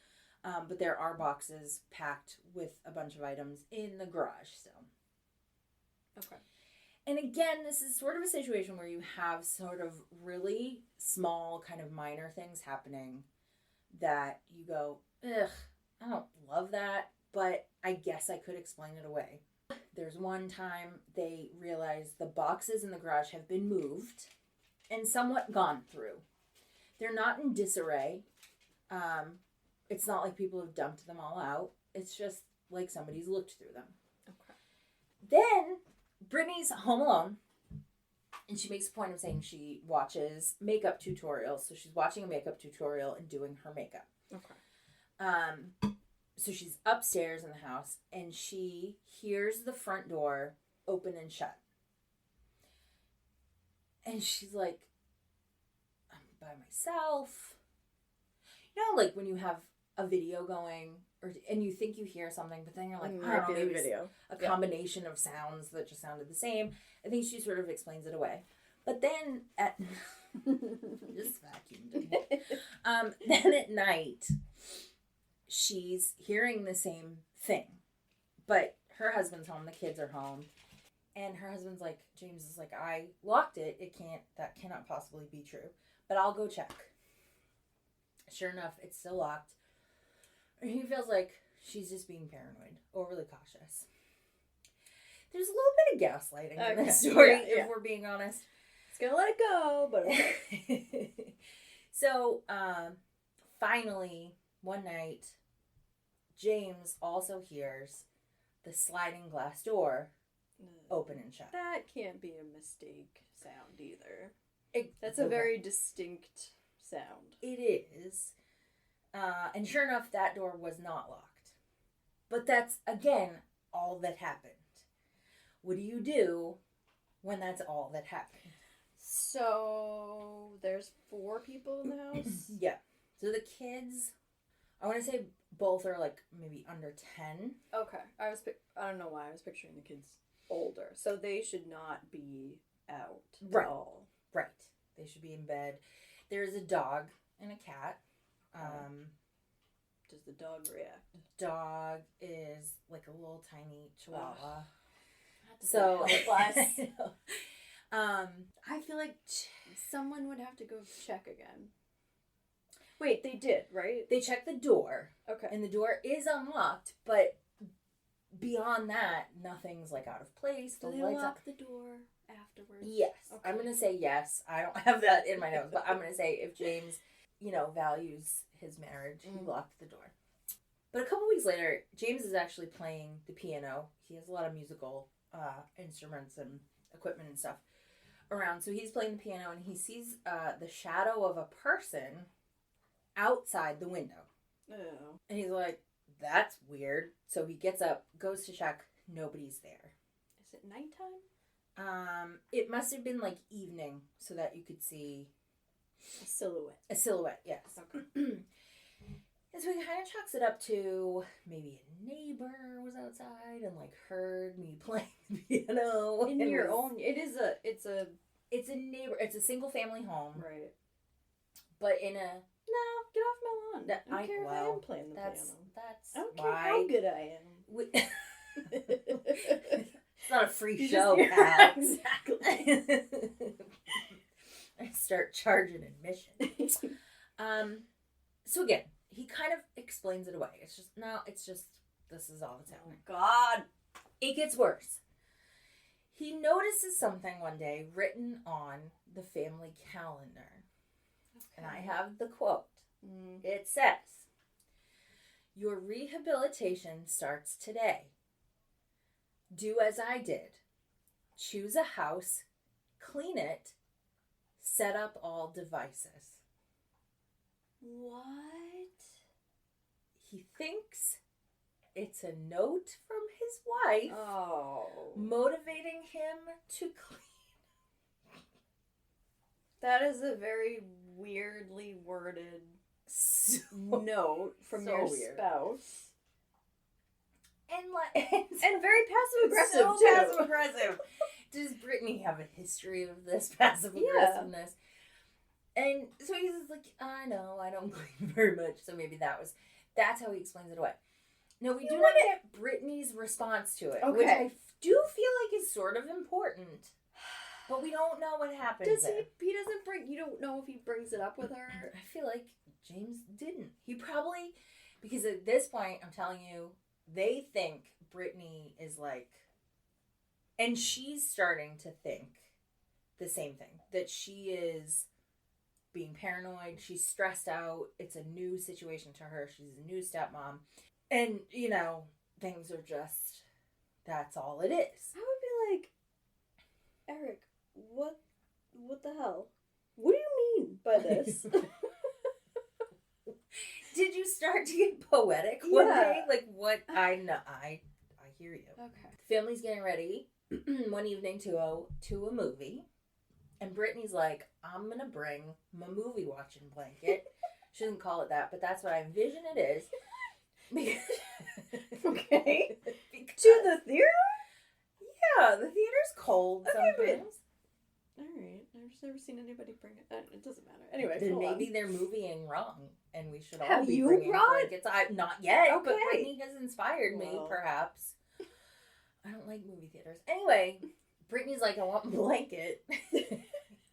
but there are boxes packed with a bunch of items in the garage still. Okay. And again, this is sort of a situation where you have sort of really small kind of minor things happening that you go, ugh, I don't love that, but I guess I could explain it away. There's one time they realize the boxes in the garage have been moved and somewhat gone through. They're not in disarray. It's not like people have dumped them all out. It's just like somebody's looked through them. Okay. Then Brittany's home alone, and she makes a point of saying she watches makeup tutorials. So she's watching a makeup tutorial and doing her makeup. Okay. So she's upstairs in the house, and she hears the front door open and shut. And she's like, I'm by myself. You know, like when you have a video going, and you think you hear something, but then you're like, I don't know, maybe video. A combination of sounds that just sounded the same. I think she sort of explains it away. But then just vacuumed it. Then at night, she's hearing the same thing. But her husband's home, the kids are home. And her husband's like, James is like, I locked it. That cannot possibly be true. But I'll go check. Sure enough, it's still locked. And he feels like she's just being paranoid, overly cautious. There's a little bit of gaslighting in this story, if we're being honest. It's gonna let it go, but okay. So, finally, one night, James also hears the sliding glass door open and shut. That can't be a mistake sound either. That's a very distinct sound. It is. And sure enough, that door was not locked. But that's, again, all that happened. What do you do when that's all that happened? So, there's 4 people in the house? Yeah. So the kids, I want to say both are like maybe under 10. Okay. I don't know why I was picturing the kids older. So they should not be out at all. Right. They should be in bed. There's a dog and a cat. Does the dog react? Dog is like a little tiny chihuahua. So I feel like someone would have to go check again. Wait, they did, right? They checked the door. Okay. And the door is unlocked, but beyond that, nothing's like out of place. Do they lock the door afterwards? Yes. Okay. I'm going to say yes. I don't have that in my notes, but I'm going to say if James, values his marriage, he locked the door. But a couple weeks later, James is actually playing the piano. He has a lot of musical instruments and equipment and stuff around. So he's playing the piano and he sees the shadow of a person outside the window. Oh. And he's like, that's weird. So he gets up, goes to check. Nobody's there. Is it nighttime? It must have been like evening so that you could see a silhouette. A silhouette, yes. Okay. And so he kind of chalks it up to maybe a neighbor was outside and like heard me playing the piano. In your own, it's a neighbor. It's a single family home, right? But in a no, get off my lawn. I don't care if I am playing the piano. That's I don't care how good I am. It's not a free show, pal. Exactly. I start charging admission. So again, he kind of explains it away. It's just this is all that's happening. Oh God. It gets worse. He notices something one day written on the family calendar. Okay. And I have the quote. It says, "Your rehabilitation starts today. Do as I did. Choose a house, clean it, set up all devices." What? He thinks it's a note from his wife motivating him to clean. That is a very weirdly worded note from your spouse. And very passive-aggressive, so too. Passive-aggressive. Does Brittany have a history of this passive-aggressiveness? Yeah. And so he's just like, I know, I don't clean very much, so maybe that's how he explains it away. No, we do not get Brittany's response to it, which I do feel like is sort of important, but we don't know what happens. He doesn't bring, you don't know if he brings it up with her? I feel like James didn't. He probably, because at this point, I'm telling you, they think Brittany is like, and she's starting to think the same thing, that she is being paranoid, she's stressed out, it's a new situation to her, she's a new stepmom, and, you know, things are just, that's all it is. I would be like, Eric, what the hell? What do you mean by this? Did you start to get poetic one day? Like, what? I know, I hear you. Okay. The family's getting ready one evening to go to a movie. And Brittany's like, I'm going to bring my movie watching blanket. She doesn't call it that, but that's what I envision it is. Okay. To the theater? Yeah, the theater's cold sometimes. Alright. I've just never seen anybody bring it. It doesn't matter. Anyway, then maybe they're movieing wrong, and we should all Have be you bringing brought? blankets. Not yet, Okay. but Brittany has inspired me, perhaps. I don't like movie theaters. Anyway, Brittany's like, I want a blanket.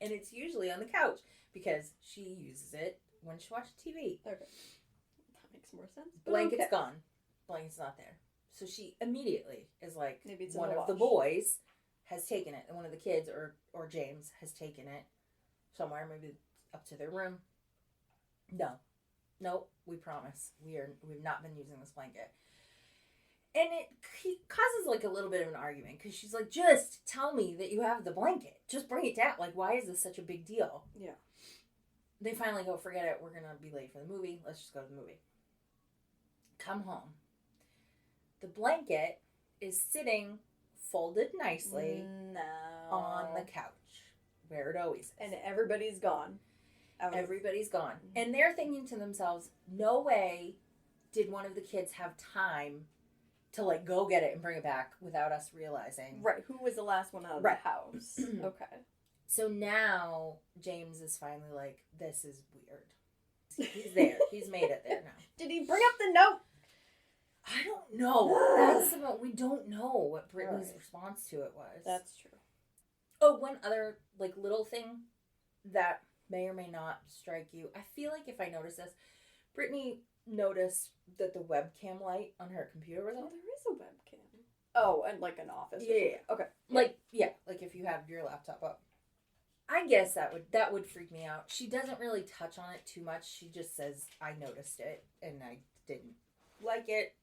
And it's usually on the couch because she uses it when she watches TV. Okay. That makes more sense. Blanket's gone. Blanket's not there. So she immediately is like, maybe it's one of the boys has taken it. And one of the kids or James has taken it somewhere, maybe up to their room. No, we promise. We've not been using this blanket. And it causes like a little bit of an argument because she's like, just tell me that you have the blanket. Just bring it down. Like, why is this such a big deal? Yeah. They finally go, forget it. We're going to be late for the movie. Let's just go to the movie. Come home. The blanket is sitting folded nicely on the couch where it always is. And everybody's gone. Everybody's gone. And they're thinking to themselves, no way did one of the kids have time to like go get it and bring it back without us realizing. Right. Who was the last one out of the house? Okay. So now James is finally like, this is weird. He's there. He's made it there now. Did he bring up the note? I don't know. That's about, we don't know what Brittany's response to it was. That's true. Oh, one other like little thing that may or may not strike you. I feel like if I notice this, Brittany noticed that the webcam light on her computer was on. Oh, there is a webcam. Oh, and like an office. Yeah. Okay. Like if you have your laptop up. I guess that would freak me out. She doesn't really touch on it too much. She just says, I noticed it and I didn't like it.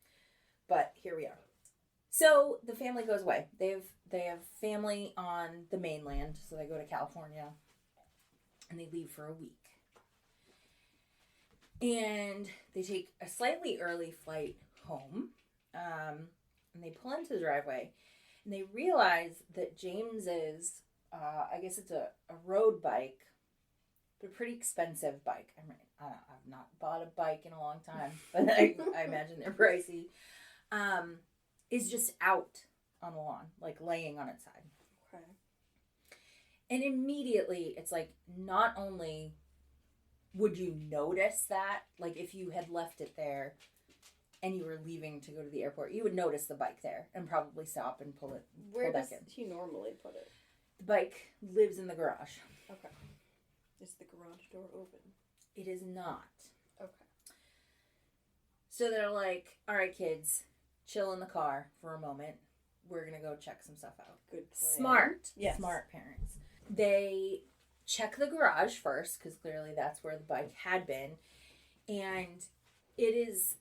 But here we are. So the family goes away. They have family on the mainland, so they go to California and they leave for a week. And they take a slightly early flight home. And they pull into the driveway. And they realize that James's, I guess it's a road bike, but a pretty expensive bike. I mean, I've not bought a bike in a long time, but I imagine they're pricey. Is just out on the lawn, like laying on its side. Okay. And immediately, it's like, not only would you notice that, like if you had left it there and you were leaving to go to the airport, you would notice the bike there and probably stop and pull back in. Where does he normally put it? The bike lives in the garage. Okay. Is the garage door open? It is not. Okay. So they're like, all right, kids, chill in the car for a moment. We're going to go check some stuff out. Good plan. Smart. Yes. Smart parents. They check the garage first, because clearly that's where the bike had been. And it is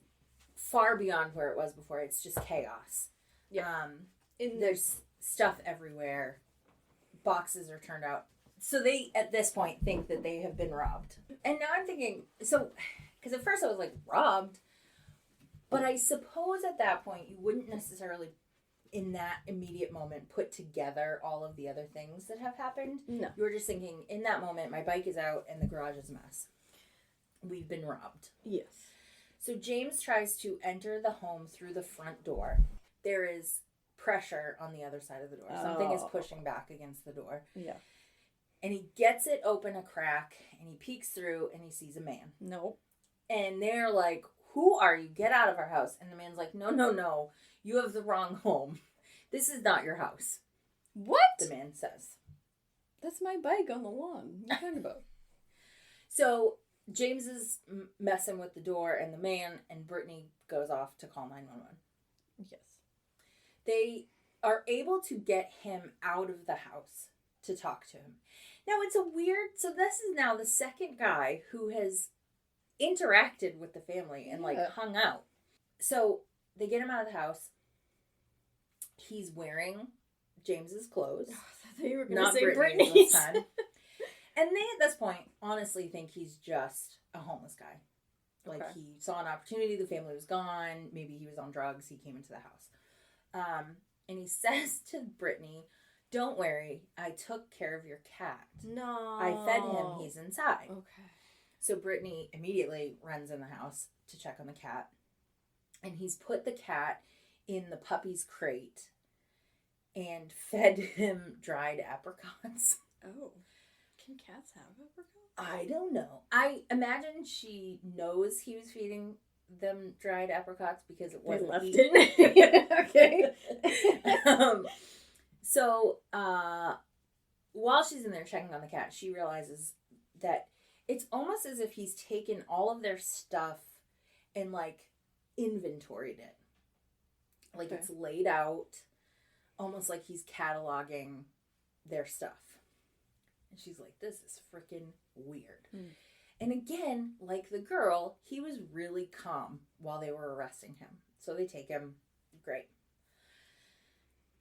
far beyond where it was before. It's just chaos. Yeah. There's stuff everywhere. Boxes are turned out. So they, at this point, think that they have been robbed. And now I'm thinking, so, because at first I was like, robbed? But I suppose at that point you wouldn't necessarily, in that immediate moment, put together all of the other things that have happened. No. You were just thinking, in that moment, my bike is out and the garage is a mess. We've been robbed. Yes. So James tries to enter the home through the front door. There is pressure on the other side of the door. Something is pushing back against the door. Yeah. And he gets it open a crack, and he peeks through, and he sees a man. Nope. And they're like, who are you? Get out of our house. And the man's like, no. You have the wrong home. This is not your house. What? The man says. That's my bike on the lawn. What are you talking about? So James is messing with the door and the man, and Brittany goes off to call 911. Yes. They are able to get him out of the house to talk to him. Now, it's a weird... So this is now the second guy who has interacted with the family and, hung out. So they get him out of the house. He's wearing James's clothes. Oh, I thought you were going not to say Brittany's Brittany's. this time. And they, at this point, honestly think he's just a homeless guy. Like, Okay. he saw an opportunity, the family was gone, maybe he was on drugs, he came into the house. And he says to Brittany, don't worry, I took care of your cat. No. I fed him, he's inside. Okay. So Brittany immediately runs in the house to check on the cat. And he's put the cat in the puppy's crate and fed him dried apricots. Oh. Can cats have apricots? I don't know. I imagine she knows he was feeding them dried apricots because it wasn't left eaten. it. Okay. So while she's in there checking on the cat, she realizes that it's almost as if he's taken all of their stuff and inventoried it. Like It's laid out, almost like he's cataloging their stuff. And she's like, this is freaking weird. Mm. And again, like the girl, he was really calm while they were arresting him. So they take him. Great.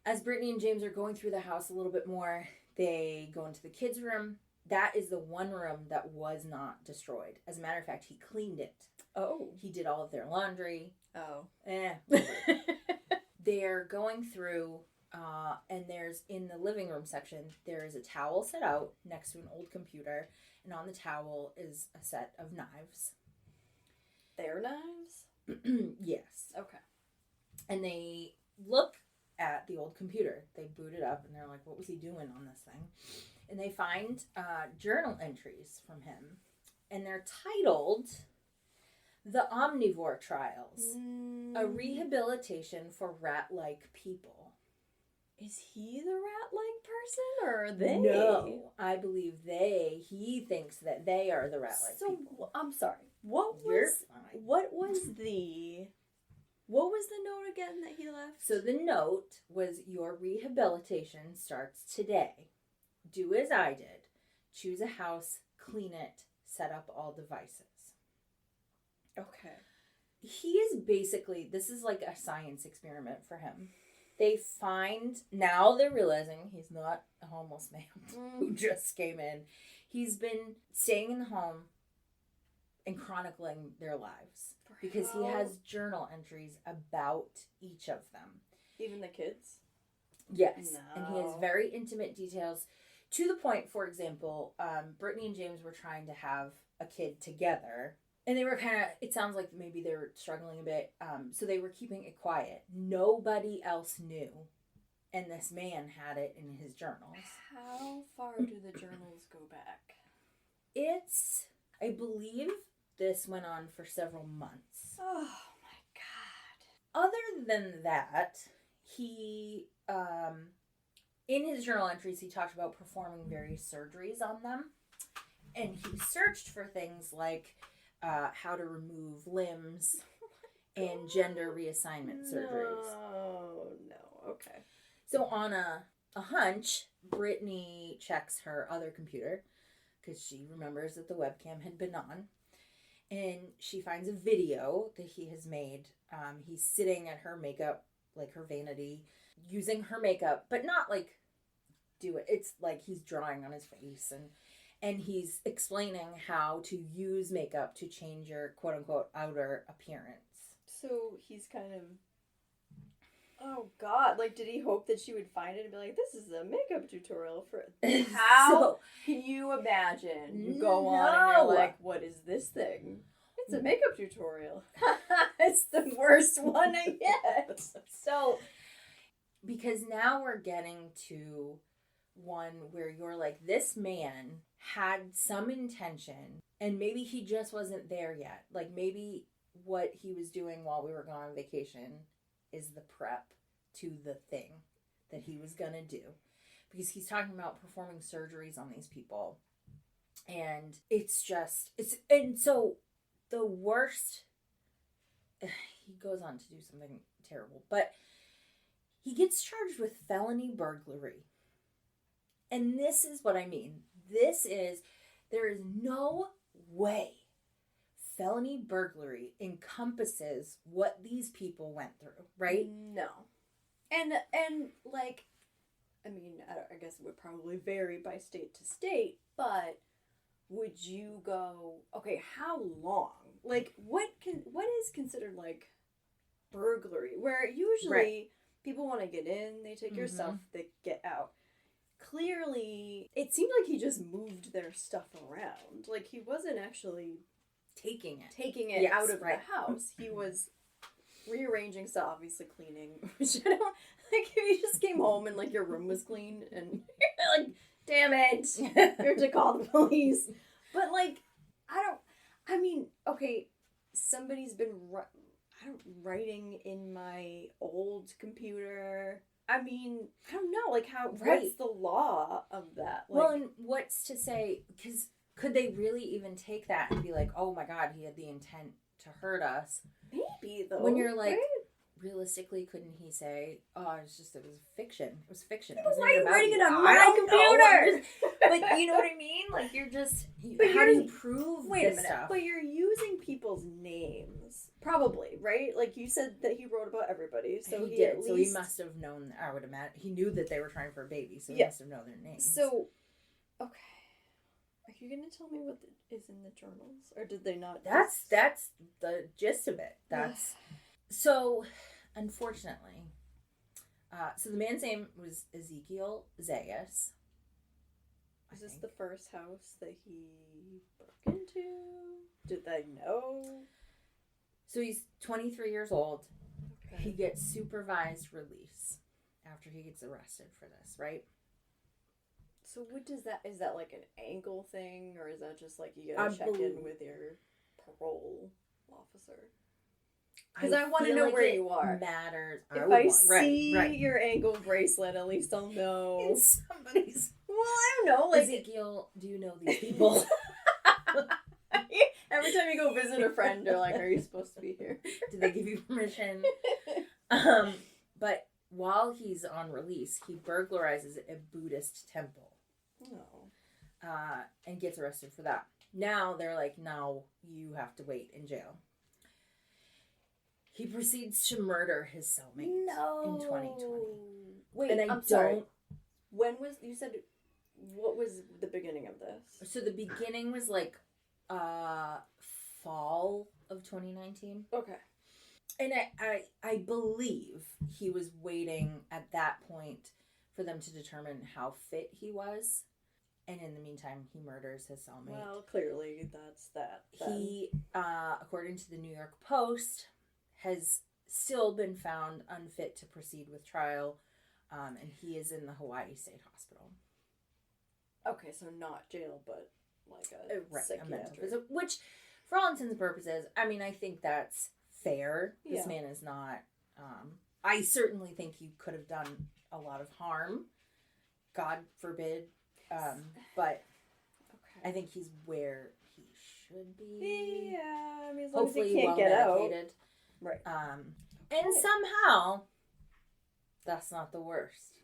As Brittany and James are going through the house a little bit more, they go into the kids' room. That is the one room that was not destroyed. As a matter of fact, he cleaned it. Oh. He did all of their laundry. Oh. They're going through... and there's, in the living room section, there is a towel set out next to an old computer, and on the towel is a set of knives. Their knives? Yes. Okay. And they look at the old computer. They boot it up, and they're like, what was he doing on this thing? And they find journal entries from him, and they're titled... The Omnivore Trials, a rehabilitation for rat-like people. Is he the rat-like person, or are they? No, I believe they. He thinks that they are the rat-like people. I'm sorry. What was the note again that he left? So the note was, your rehabilitation starts today. Do as I did. Choose a house, clean it, set up all devices. Okay. He is basically, this is like a science experiment for him. They find, now they're realizing he's not a homeless man who just came in. He's been staying in the home and chronicling their lives. Because he has journal entries about each of them. Even the kids? Yes. No. And he has very intimate details to the point, for example, Brittany and James were trying to have a kid together. And they were kind of, it sounds like maybe they were struggling a bit. So they were keeping it quiet. Nobody else knew. And this man had it in his journals. How far do the journals go back? It's, I believe this went on for several months. Oh my God. Other than that, he, in his journal entries, he talked about performing various surgeries on them. And he searched for things like how to remove limbs and gender reassignment surgeries. No, okay. So on a hunch, Brittany checks her other computer because she remembers that the webcam had been on. And she finds a video that he has made. He's sitting at her makeup, like her vanity, using her makeup, but not like do it. It's like he's drawing on his face and he's explaining how to use makeup to change your quote unquote outer appearance. So he's kind of, oh God, like did he hope that she would find it and be like, this is a makeup tutorial for how can you imagine you go on and you're like, what is this thing? It's a makeup tutorial. It's the worst one I get. So because now we're getting to one where you're like, this man had some intention and maybe he just wasn't there yet. Like maybe what he was doing while we were gone on vacation is the prep to the thing that he was gonna do. Because he's talking about performing surgeries on these people. And and so the worst, he goes on to do something terrible, but he gets charged with felony burglary. And this is what I mean. There is no way felony burglary encompasses what these people went through, right? No. And like, I mean, I guess it would probably vary by state to state, but would you go, okay, how long? Like, what is considered, like, burglary? Where usually people want to get in, they take your stuff, they get out. Clearly, it seemed like he just moved their stuff around. Like, he wasn't actually taking it yes, out of the house. He was rearranging stuff, obviously cleaning. Which I don't, like, if you just came home and, like, your room was clean and you're like, damn it, you have to call the police. But, like, I mean, okay, somebody's been writing in my old computer. I mean, I don't know, like, what's the law of that? Like, well, and what's to say, because could they really even take that and be like, oh my God, he had the intent to hurt us? Maybe, though. When you're like, realistically, couldn't he say, oh, it was fiction. It was fiction. Why are you writing it on my computer? But you know what I mean? Like, you're just, how do you prove this stuff? But you're using people's names. Probably, right? Like, you said that he wrote about everybody, so he did. So he must have known, I would imagine. He knew that they were trying for a baby, so he must have known their names. So, okay. Are you going to tell me what is in the journals? Or did they not? That's the gist of it. So, unfortunately, so the man's name was Ezekiel Zayas. Is this the first house that he broke into? Did they know? So he's 23 years old. Okay. He gets supervised release after he gets arrested for this, right? So what does that, is that like an ankle thing, or is that just like you gotta check in with your parole officer? Because I want to know where you are. Matters. If I see your ankle bracelet, at least I'll know. It's somebody's. Well, I don't know. Like, Ezekiel, do you know these people? Every time you go visit a friend, they're like, are you supposed to be here? Did they give you permission? But while he's on release, he burglarizes a Buddhist temple. Oh. And gets arrested for that. Now they're like, no, you have to wait in jail. He proceeds to murder his cellmate in 2020. Wait, and I'm sorry. When was, you said, what was the beginning of this? So the beginning was like fall of 2019. Okay. And I believe he was waiting at that point for them to determine how fit he was. And in the meantime, he murders his cellmate. Well, clearly that's that. Then. He, according to the New York Post, has still been found unfit to proceed with trial. And he is in the Hawaii State Hospital. Okay, so not jail, but like a mental visit. Which, for all intents and purposes, I mean, I think that's fair. This man is not... I certainly think he could have done a lot of harm. God forbid. But okay. I think he's where he should be. Yeah, I mean, as hopefully he can't get out. Right. And somehow, that's not the worst.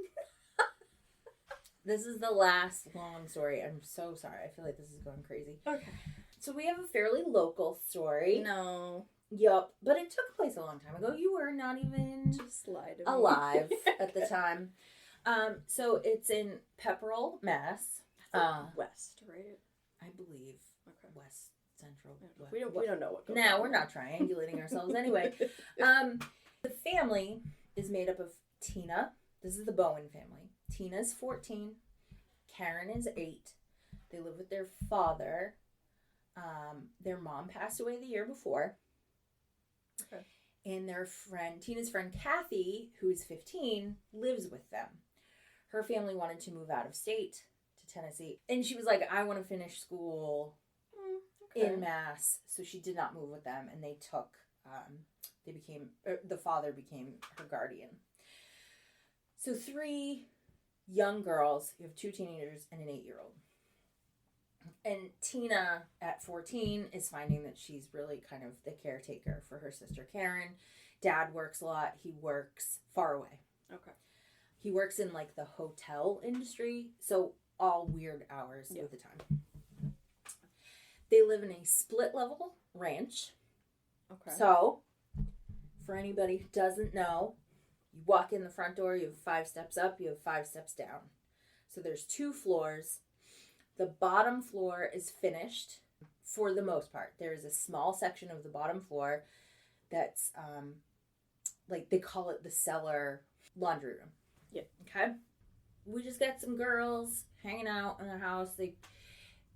This is the last long story. I'm so sorry. I feel like this is going crazy. Okay. So we have a fairly local story. No. Yup. But it took place a long time ago. You were not even alive at the time. So it's in Pepperell, Mass. West, right? I believe. Okay. West Central. We don't know what goes on. We're not triangulating ourselves anyway. The family is made up of Tina. This is the Bowen family. Tina's 14. Karen is 8. They live with their father. Their mom passed away the year before. Okay. And their friend, Tina's friend Kathy, who is 15, lives with them. Her family wanted to move out of state to Tennessee. And she was like, I want to finish school in Mass. So she did not move with them. And they took, the father became her guardian. So 3 young girls. You have 2 teenagers and an 8-year-old. And Tina, at 14, is finding that she's really kind of the caretaker for her sister Karen. Dad works a lot. He works far away. Okay. He works in, like, the hotel industry. So all weird hours of the time. They live in a split-level ranch. Okay. So, for anybody who doesn't know, you walk in the front door, you have 5 steps up, you have 5 steps down. So there's 2 floors. The bottom floor is finished for the most part. There is a small section of the bottom floor that's, like, they call it the cellar laundry room. Yeah. Okay? We just got some girls hanging out in their house. They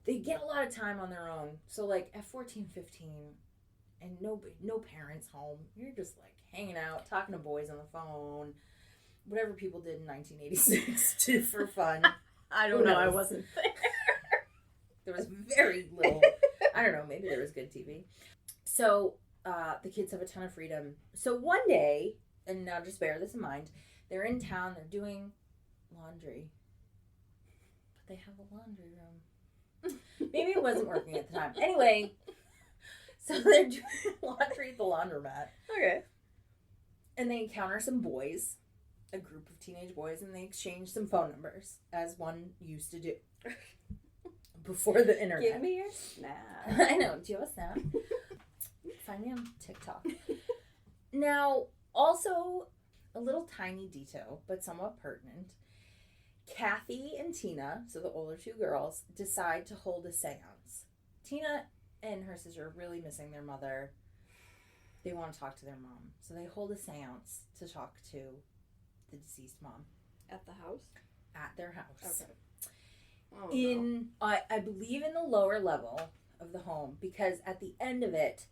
get a lot of time on their own. So, like, at 14, 15, and no parents home, you're just, like, hanging out, talking to boys on the phone, whatever people did in 1986 for fun. I don't know. I wasn't there. There was very little, I don't know, maybe there was good TV. So, the kids have a ton of freedom. So one day, and now just bear this in mind, they're in town, they're doing laundry. But they have a laundry room. Maybe it wasn't working at the time. Anyway, so they're doing laundry at the laundromat. Okay. And they encounter some boys, a group of teenage boys, and they exchange some phone numbers, as one used to do. Before the internet. Give me your snap. I know. Do you have a snap? Find me on TikTok. Now, also, a little tiny detail, but somewhat pertinent. Kathy and Tina, so the older 2 girls, decide to hold a seance. Tina and her sister are really missing their mother. They want to talk to their mom. So they hold a seance to talk to the deceased mom. At the house? At their house. Okay. Oh, I believe in the lower level of the home, because at the end of it,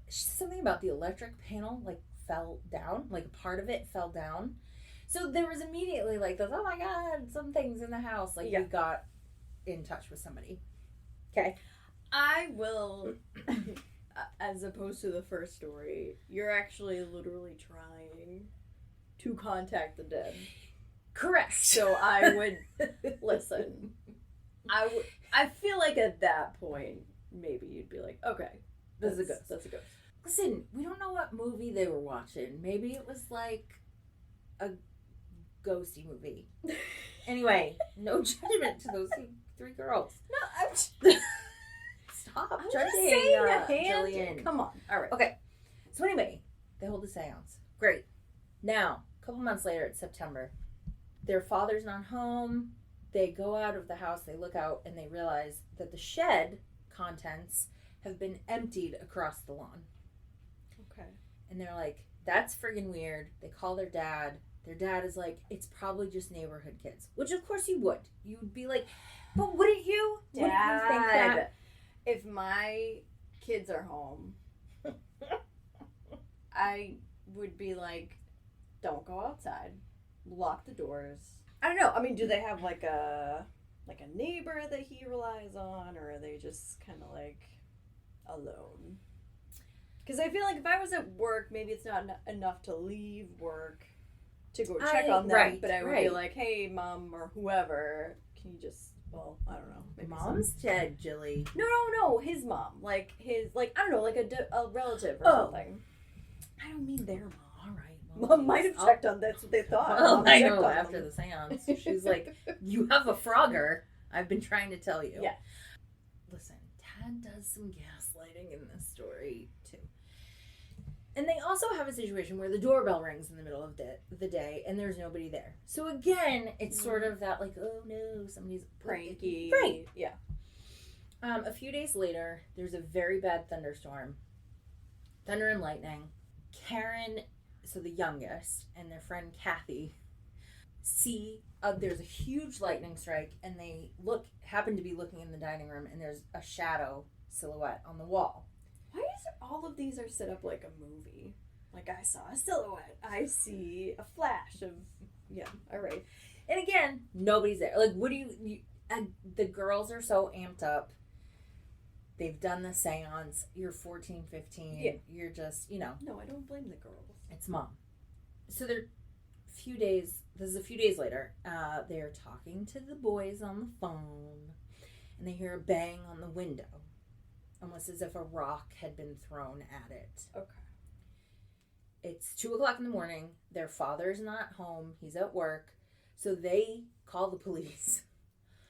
something about the electric panel, like, fell down, like a part of it fell down. So there was immediately like this, oh my God, some things in the house. Like, we got in touch with somebody. Okay. I will, as opposed to the first story, you're actually literally trying to contact the dead. Correct. So I would, listen, I feel like at that point, maybe you'd be like, okay, this is a ghost. That's a ghost. Listen, we don't know what movie they were watching. Maybe it was like a ghosty movie. Anyway, no judgment to those 3 girls. No, I'm just... Stop I'm judging, just saying a hand. Jillian. Come on. All right. Okay. So anyway, they hold a seance. Great. Now, a couple months later, it's September. Their father's not home. They go out of the house, they look out, and they realize that the shed contents have been emptied across the lawn. Okay. And they're like, that's friggin' weird. They call their dad. Their dad is like, it's probably just neighborhood kids. Which, of course, you would. You would be like, but wouldn't you? Dad, wouldn't you think that? If my kids are home, I would be like, don't go outside. Lock the doors. I don't know. I mean, do they have like a neighbor that he relies on, or are they just kind of like alone? Because I feel like if I was at work, maybe it's not enough to leave work to go check on them, right, but I would be like, hey, mom or whoever, can you just, well, I don't know. Maybe Mom's dead, Jilly. No, his mom. Like, his, like, I don't know, like a relative or something. I don't mean their mom. All right. Mom might have checked on, that's what they thought. Well, I know, after the seance. She's like, you have a Phrogger. I've been trying to tell you. Yeah. Listen, Dad does some gaslighting in this story, too. And they also have a situation where the doorbell rings in the middle of the day and there's nobody there. So again, it's sort of that like, oh no, somebody's pranky. Right. Yeah. A few days later, there's a very bad thunderstorm. Thunder and lightning. Karen, so the youngest, and their friend Kathy see there's a huge lightning strike, and they happen to be looking in the dining room, and there's a shadow silhouette on the wall. Why is all of these are set up like a movie? Like, I saw a silhouette. I see a flash of... Yeah, all right. And again, nobody's there. Like, what do you and the girls are so amped up. They've done the seance. You're 14, 15. Yeah. You're just, No, I don't blame the girls. It's mom. So they're this is a few days later. They're talking to the boys on the phone. And they hear a bang on the window. Almost as if a rock had been thrown at it. Okay. It's 2:00 in the morning. Their father's not home. He's at work. So they call the police.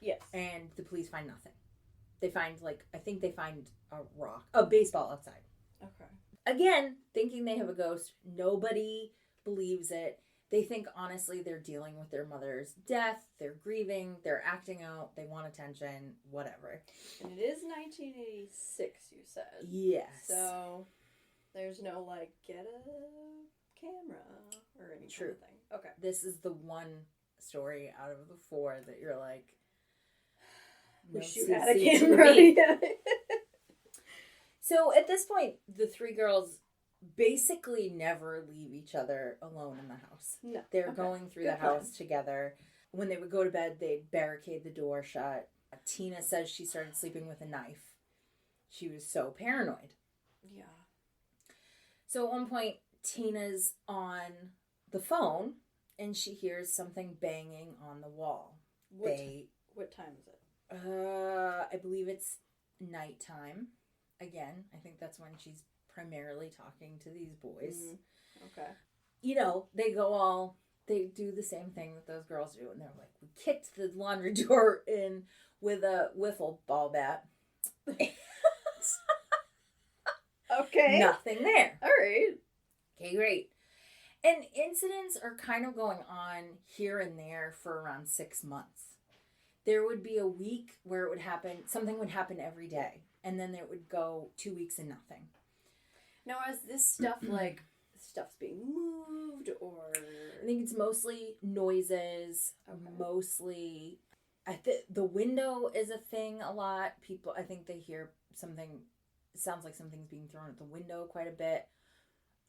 Yes. And the police find nothing. They find, they find a baseball outside. Okay. Again, thinking they have a ghost. Nobody believes it. They think, honestly, they're dealing with their mother's death. They're grieving. They're acting out. They want attention. Whatever. And it is 1986, you said. Yes. So there's no, get a camera or any kind of thing. Okay. This is the one story out of the 4 that you're like, wish you had a camera. So at this point, the 3 girls basically never leave each other alone in the house. No. They're going through the house together. When they would go to bed, they'd barricade the door shut. Tina says she started sleeping with a knife. She was so paranoid. Yeah. So at one point, Tina's on the phone and she hears something banging on the wall. What time is it? I believe it's nighttime. Again, I think that's when she's primarily talking to these boys. Okay. They do the same thing that those girls do. And they're like, we kicked the laundry door in with a wiffle ball bat. Okay. Nothing there. All right. Okay, great. And incidents are kind of going on here and there for around 6 months. There would be a week where it would happen, something would happen every day. And then there would go 2 weeks and nothing. Now, is this stuff stuff's being moved, or? I think it's mostly noises, mostly, the window is a thing a lot. People, I think they hear something, it sounds like something's being thrown at the window quite a bit.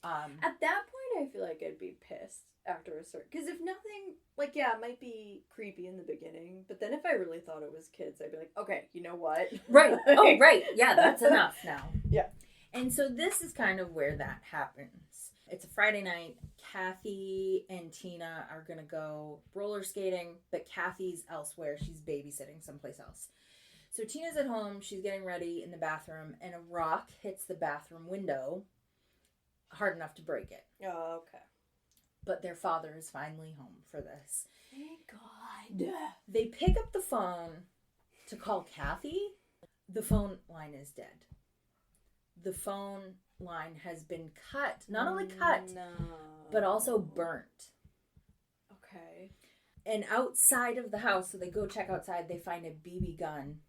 At that point, I feel like I'd be pissed after a certain, because if nothing, it might be creepy in the beginning, but then if I really thought it was kids, I'd be like, okay, you know what? Right. Oh, right. Yeah, that's enough now. Yeah. And so this is kind of where that happens. It's a Friday night. Kathy and Tina are going to go roller skating, but Kathy's elsewhere. She's babysitting someplace else. So Tina's at home. She's getting ready in the bathroom, and a rock hits the bathroom window hard enough to break it. Oh, okay. But their father is finally home for this. Thank God. They pick up the phone to call Kathy. The phone line is dead. The phone line has been cut. Not only cut, but also burnt. Okay. And outside of the house, so they go check outside, they find a BB gun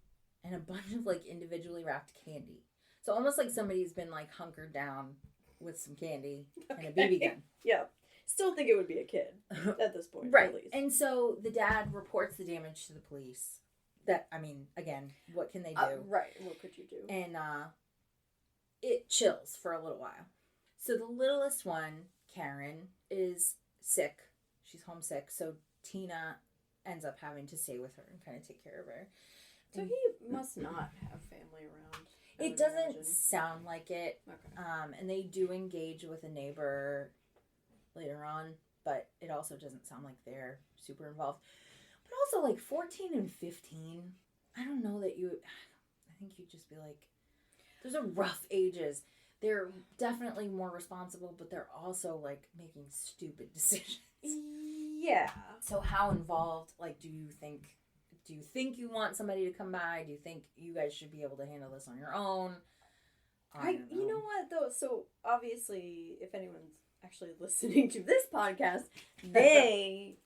and a bunch of individually wrapped candy. So almost like somebody's been like hunkered down with some candy and a BB gun. Yeah. Still think it would be a kid at this point. Right. At least. And so the dad reports the damage to the police. That, I mean, again, what can they do? Right. What could you do? And it chills for a little while. So the littlest one, Karen, is sick. She's homesick. So Tina ends up having to stay with her and kind of take care of her. So he must not have family around. It doesn't sound like it. Okay. And they do engage with a neighbor later on, but it also doesn't sound like they're super involved. But also, like, 14 and 15, I don't know that I think you'd just be like, those are rough ages. They're definitely more responsible, but they're also, like, making stupid decisions. Yeah. So how involved, like, do you think you want somebody to come by? Do you think you guys should be able to handle this on your own? You know what, though? So, obviously, if anyone's actually listening to this podcast, they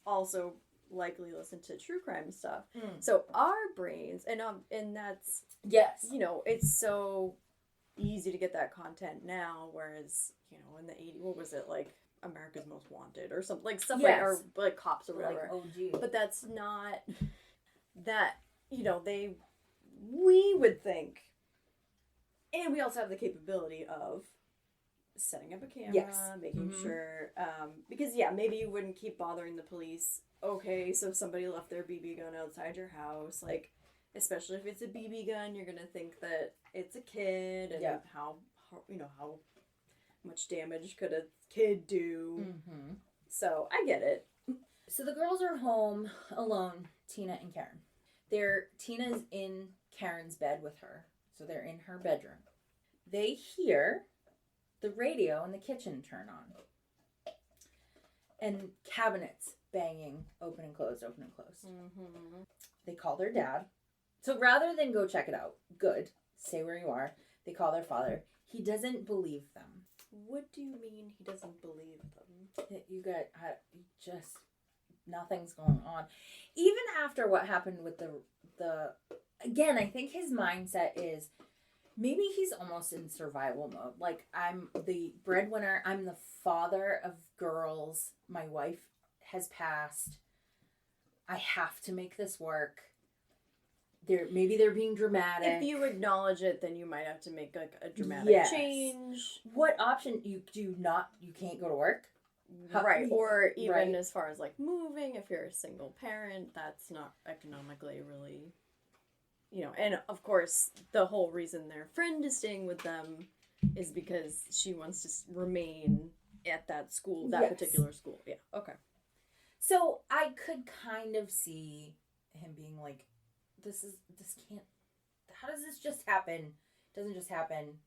also likely listen to true crime stuff. So our brains, and that's, yes, you know, it's so easy to get that content now, whereas, you know, in the 80s, what was it, like America's Most Wanted or something, like stuff like, or like Cops or whatever. Like OG. But that's not that, you know, we would think, and we also have the capability of setting up a camera, making sure, because maybe you wouldn't keep bothering the police. Okay, so if somebody left their BB gun outside your house, like, especially if it's a BB gun, you're gonna think that it's a kid, and how much damage could a kid do. So I get it. So the girls are home alone, Tina and Karen. Tina's in Karen's bed with her, so they're in her bedroom. They hear the radio in the kitchen turn on. And cabinets banging, open and closed, open and closed. They call their dad. So rather than go check it out, good, stay where you are, they call their father. He doesn't believe them. What do you mean he doesn't believe them? Just, nothing's going on. Even after what happened with the again, I think his mindset is, maybe he's almost in survival mode. Like, I'm the breadwinner. I'm the father of girls. My wife has passed. I have to make this work. Maybe they're being dramatic. If you acknowledge it, then you might have to make like a dramatic change. What option? You can't go to work? Right. Or even as far as like moving, if you're a single parent, that's not economically really, you know. And of course, the whole reason their friend is staying with them is because she wants to remain at that school, that particular school. Yeah. Okay. So I could kind of see him being like, how does this just happen? It doesn't just happen.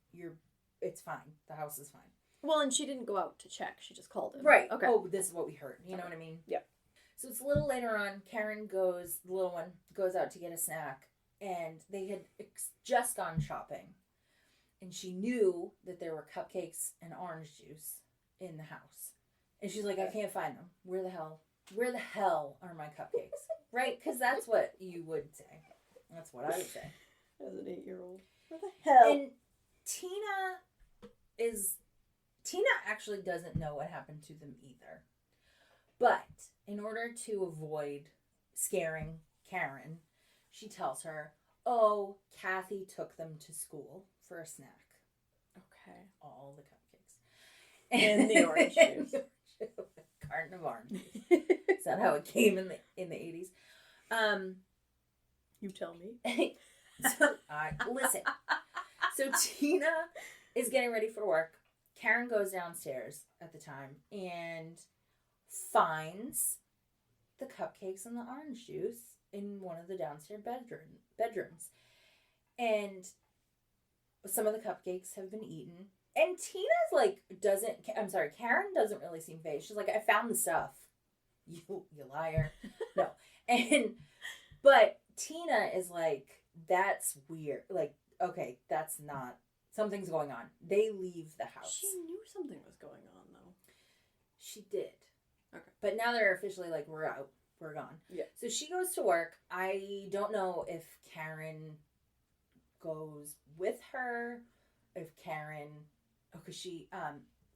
It's fine. The house is fine. Well, and she didn't go out to check. She just called him. Right. Okay. Oh, this is what we heard. You know what I mean? Yeah. So it's a little later on. Karen the little one goes out to get a snack, and they had just gone shopping, and she knew that there were cupcakes and orange juice in the house, and she's like, I can't find them. Where the hell are my cupcakes? Right? Because that's what you would say. That's what I would say. As an 8-year-old. Where the hell? And Tina actually doesn't know what happened to them either. But in order to avoid scaring Karen, she tells her, oh, Kathy took them to school for a snack. Okay. All the cupcakes. And the orange juice. A carton of orange juice. Is that how it came in the 80s? You tell me. Listen. So Tina is getting ready for work. Karen goes downstairs at the time and finds the cupcakes and the orange juice in one of the downstairs bedrooms. And some of the cupcakes have been eaten. And Tina's like, Karen doesn't really seem fazed. She's like, I found the stuff. You liar. No. But Tina is like, that's weird. Like, okay, that's not, something's going on. They leave the house. She knew something was going on, though. She did. Okay. But now they're officially like, we're out. We're gone. Yeah. So she goes to work. I don't know if Karen goes with her, if Karen, because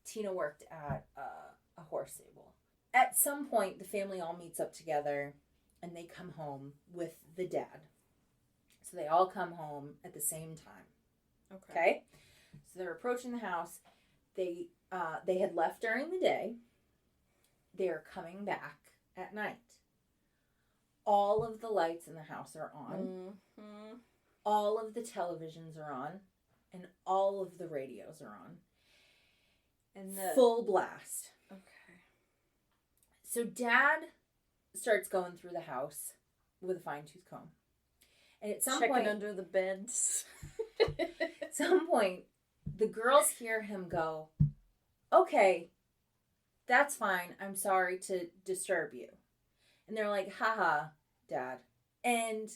Tina worked at a horse stable. At some point, the family all meets up together and they come home with the dad. So they all come home at the same time. Okay? So they're approaching the house. They had left during the day. They're coming back at night. All of the lights in the house are on. Mm-hmm. All of the televisions are on. And all of the radios are on. And full blast. Okay. So Dad starts going through the house with a fine-tooth comb. And at some point... Checking under the beds. At some point, the girls hear him go, okay, that's fine. I'm sorry to disturb you. And they're like, haha, Dad. And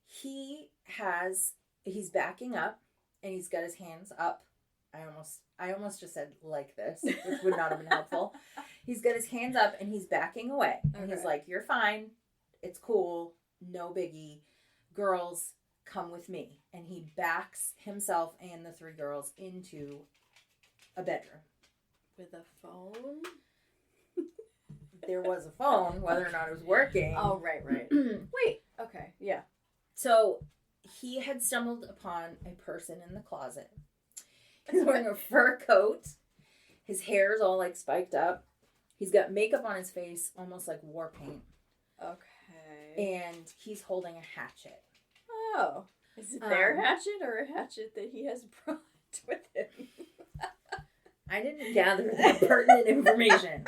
he's backing up and he's got his hands up. I almost just said like this, which would not have been helpful. He's got his hands up and he's backing away. And he's like, you're fine. It's cool. No biggie. Girls, come with me. And he backs himself and the 3 girls into a bedroom. With a phone? There was a phone, whether or not it was working. Oh, right. Wait. Okay. Yeah. So he had stumbled upon a person in the closet. He's wearing a fur coat. His hair's all like spiked up. He's got makeup on his face, almost like war paint. Okay. And he's holding a hatchet. Oh. Is it their hatchet or a hatchet that he has brought with him? I didn't gather that pertinent information.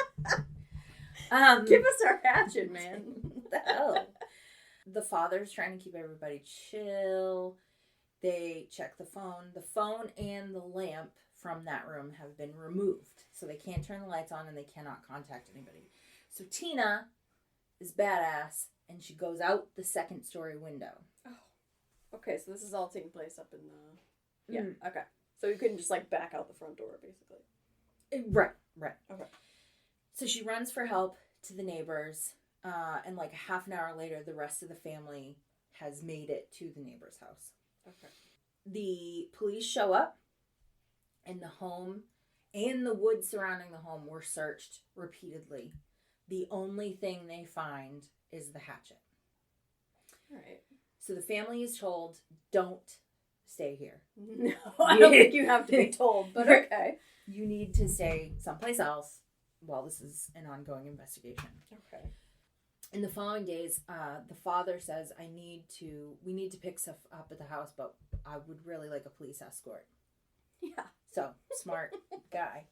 Give us our hatchet, man. What the hell? The father's trying to keep everybody chill. They check the phone. The phone and the lamp from that room have been removed. So they can't turn the lights on and they cannot contact anybody. So Tina is badass and she goes out the 2nd-story window. Oh. Okay, so this is all taking place up in the... Yeah, okay. So you couldn't just like back out the front door, basically. Right. Okay. So she runs for help to the neighbors. And like a half an hour later, the rest of the family has made it to the neighbor's house. Okay. The police show up, and the home and the woods surrounding the home were searched repeatedly. The only thing they find is the hatchet. All right. So the family is told, don't stay here. No, I don't think you have to be told, but okay. You need to stay someplace else while this is an ongoing investigation. Okay. In the following days, the father says, we need to pick stuff up at the house, but I would really like a police escort. Yeah. So, smart guy.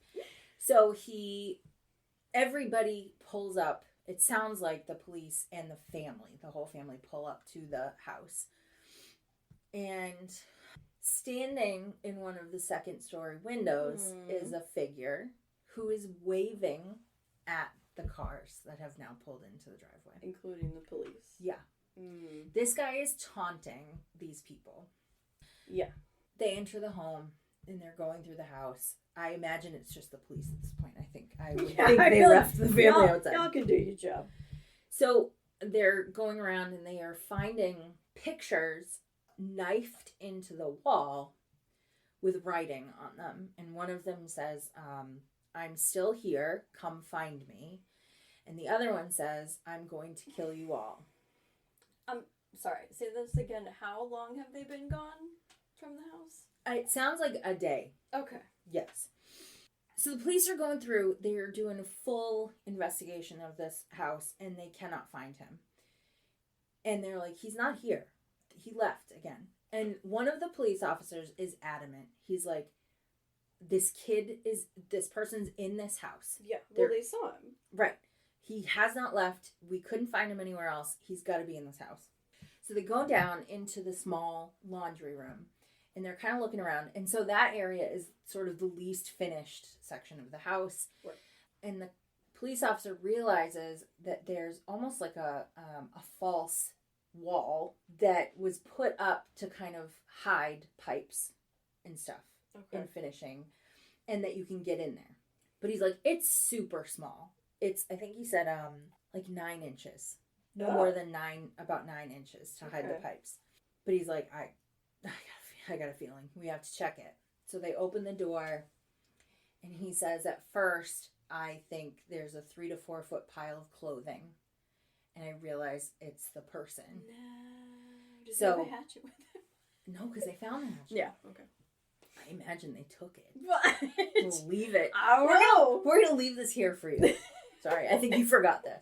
So everybody pulls up. It sounds like the police and the whole family pull up to the house. And standing in one of the 2nd-story windows is a figure who is waving at the cars that have now pulled into the driveway. Including the police. Yeah. This guy is taunting these people. Yeah. They enter the home and they're going through the house. I imagine it's just the police at this point. I think they left the family outside. Y'all can do your job. So they're going around and they are finding pictures knifed into the wall with writing on them. And one of them says, I'm still here, come find me. And the other one says, I'm going to kill you all. Sorry, say this again. How long have they been gone from the house? It sounds like a day. Okay. Yes. So the police are going through, they're doing a full investigation of this house, and they cannot find him. And they're like, he's not here. He left again. And one of the police officers is adamant. He's like, this person's in this house. Yeah, well, they saw him. Right. He has not left. We couldn't find him anywhere else. He's got to be in this house. So they go down into the small laundry room, and they're kind of looking around. And so that area is sort of the least finished section of the house. Right. And the police officer realizes that there's almost like a false wall that was put up to kind of hide pipes and stuff. Okay. In finishing, and that you can get in there. But he's like, it's super small. It's, I think he said, like 9 inches. No more than about 9 inches to hide the pipes. But he's like, I I got a feeling. We have to check it. So they open the door, and he says, at first, I think there's a 3 to 4 foot pile of clothing. And I realize it's the person. No. Does he have a hatchet with him? No, because they found the hatchet. Yeah, okay. I imagine they took it. What? We'll leave it. Oh, We're gonna leave this here for you. Sorry, I think you forgot this.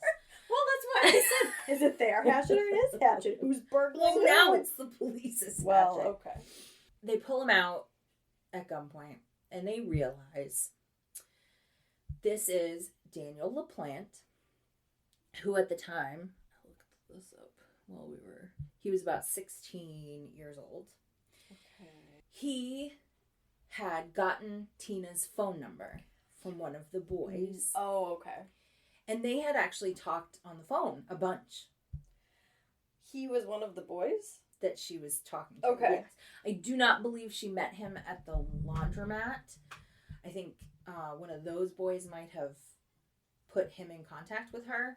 Well, that's why I said, is it their hatchet or his hatchet? Who's burgling? Well, now it's the police's hatchet. Okay. They pull him out at gunpoint, and they realize this is Daniel LaPlante, who at the time, I looked this up while he was about 16 years old. Okay. He had gotten Tina's phone number from one of the boys. Oh, okay. And they had actually talked on the phone a bunch. He was one of the boys? That she was talking to. Okay. Yes. I do not believe she met him at the laundromat. I think one of those boys might have put him in contact with her.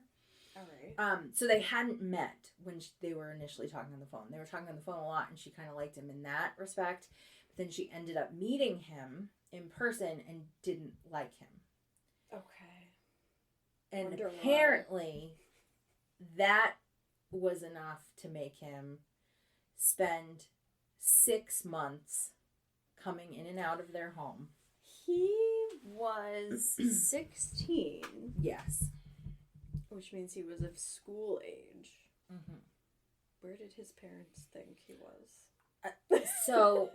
All right. So they hadn't met when they were initially talking on the phone. They were talking on the phone a lot, and she kind of liked him in that respect. But then she ended up meeting him in person and didn't like him. Okay. And Wonder apparently, that was enough to make him spend 6 months coming in and out of their home. He was 16. Yes. Which means he was of school age. Mm-hmm. Where did his parents think he was? So,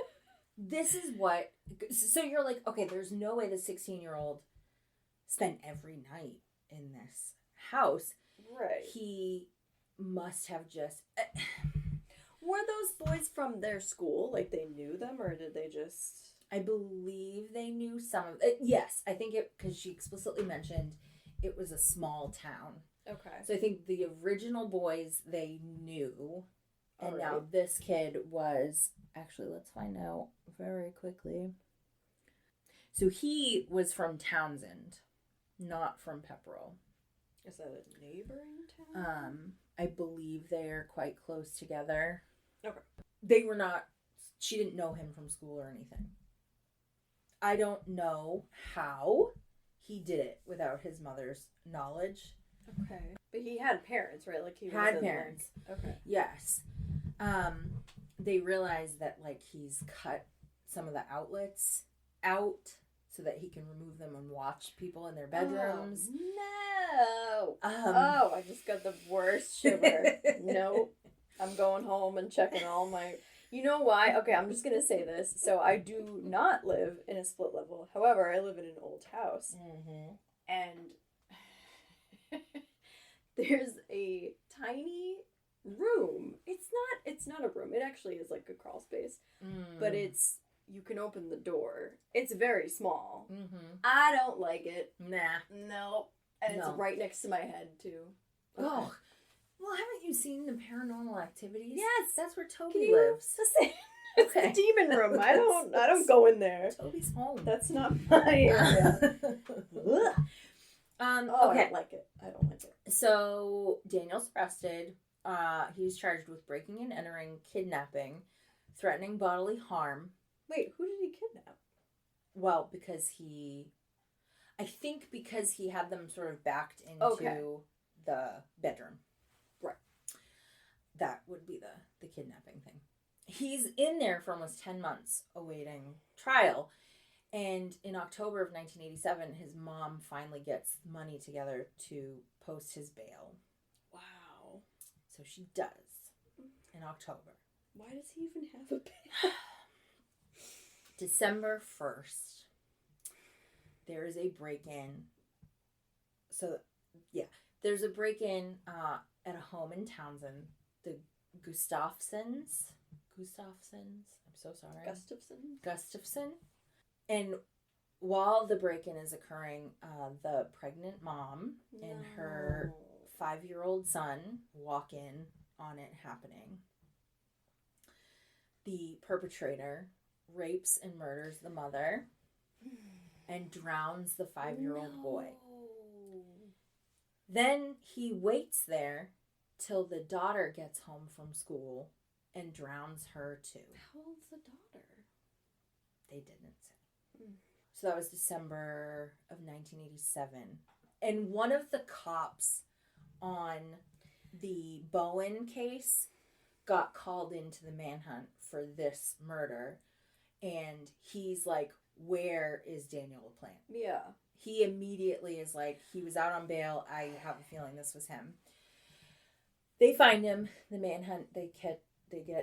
this is what... So you're like, okay, there's no way the 16-year-old spent every night in this house. Right. He must have just... Were those boys from their school? Like, they knew them, or did they just... I believe they knew some of it. Yes, I think it... Because she explicitly mentioned it was a small town. Okay. So I think the original boys, they knew. And All now right. this kid was... Actually, let's find out very quickly. So he was from Townsend, not from Pepperell. Is that a neighboring town? I believe they're quite close together. Okay. They were not... She didn't know him from school or anything. I don't know how he did it without his mother's knowledge. Okay. But he had parents, right? Like, he Had parents. Like... Okay. Yes. They realized that, like, he's cut some of the outlets out so that he can remove them and watch people in their bedrooms. Oh, no! I just got the worst shiver. Nope. I'm going home and checking all my... You know why? Okay, I'm just going to say this. So I do not live in a split level. However, I live in an old house. Mm-hmm. And there's a tiny room. It's not a room. It actually is like a crawl space. But you can open the door. It's very small. Mm-hmm. I don't like it. Nah. Nope. And it's right next to my head, too. Oh. Well, haven't you seen the Paranormal Activities? Yes. That's where Toby lives. It's the demon room. I don't go in there. Toby's home. That's not my area. Okay. I don't like it. So Daniel's arrested. He's charged with breaking and entering, kidnapping, threatening bodily harm. Wait, who did he kidnap? Well, because he had them sort of backed into the bedroom. Right. That would be the kidnapping thing. He's in there for almost 10 months awaiting trial. And in October of 1987, his mom finally gets money together to post his bail. Wow. So she does in October. Why does he even have a bail? December 1st, there is a break-in. So, yeah, there's a break-in at a home in Townsend. The Gustafsons. I'm so sorry. Gustafson. And while the break-in is occurring, the pregnant mom and her 5-year-old son walk in on it happening. The perpetrator rapes and murders the mother and drowns the 5-year-old boy. Then he waits there till the daughter gets home from school and drowns her too. How old's the daughter? They didn't say. So that was December of 1987. And one of the cops on the Bowen case got called into the manhunt for this murder. And he's like, where is Daniel LaPlante? Yeah. He immediately is like, he was out on bail. I have a feeling this was him. They find him. The manhunt, they get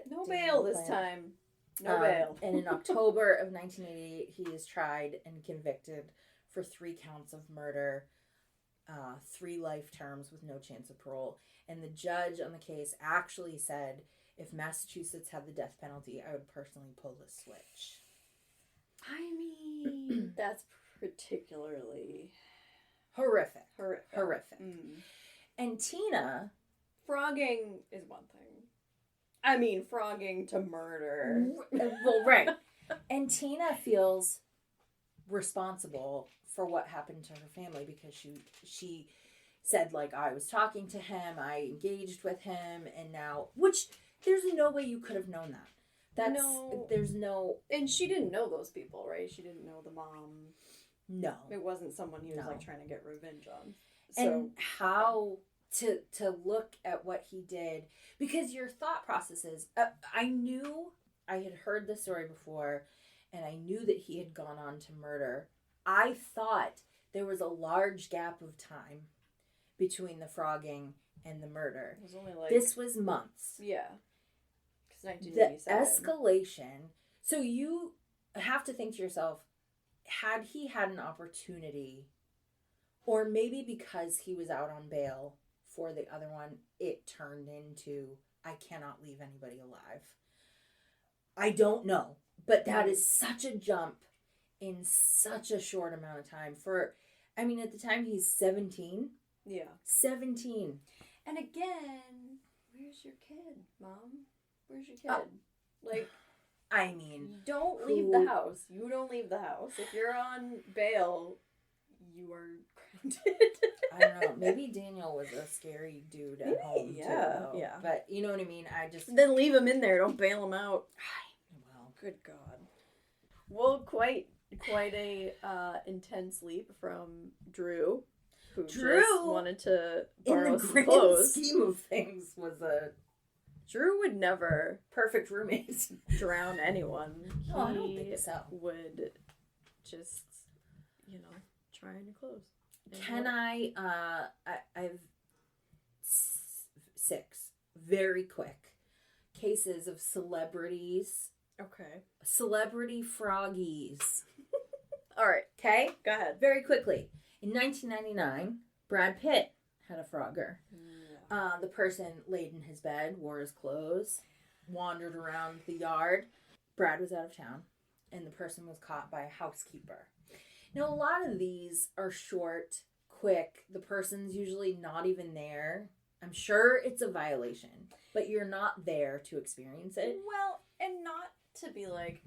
no Daniel bail this LaPlante. time. No bail. And in October of 1988, he is tried and convicted for 3 counts of murder, 3 life terms with no chance of parole. And the judge on the case actually said, if Massachusetts had the death penalty, I would personally pull the switch. I mean, that's particularly horrific. And Tina... Phrogging is one thing. I mean, phrogging to murder. Well, right. And Tina feels responsible for what happened to her family because she said, like, I was talking to him, I engaged with him, and now... Which, there's no way you could have known that. There's no... And she didn't know those people, right? She didn't know the mom. No. It wasn't someone he was, like, trying to get revenge on. So, and how... To look at what he did, because your thought process is, I knew, I had heard the story before, and I knew that he had gone on to murder. I thought there was a large gap of time between the phrogging and the murder. It was only like... This was months. Yeah. Because 1987. The escalation. So you have to think to yourself, had he had an opportunity, or maybe because he was out on bail for the other one, it turned into, I cannot leave anybody alive. I don't know. But that is such a jump in such a short amount of time. At the time he's 17. Yeah. 17. And again, where's your kid, Mom? Where's your kid? Don't leave the house. You don't leave the house. If you're on bail, you are grounded. I don't know. Maybe Daniel was a scary dude at home, too. Yeah. But you know what I mean? Then leave him in there. Don't bail him out. Well, good God. Well, quite a intense leap from Drew, who just wanted to borrow some clothes. In the grand scheme of things, Drew would never perfect roommate drown anyone. No, I don't think so. Would just, try on your clothes. Can I've 6 very quick cases of celebrities. Okay. Celebrity froggies. All right. Okay? Go ahead. Very quickly. In 1999, Brad Pitt had a frogger. Yeah. The person laid in his bed, wore his clothes, wandered around the yard. Brad was out of town, and the person was caught by a housekeeper. Now, a lot of these are short, quick. The person's usually not even there. I'm sure it's a violation, but you're not there to experience it. Well, and not to be like,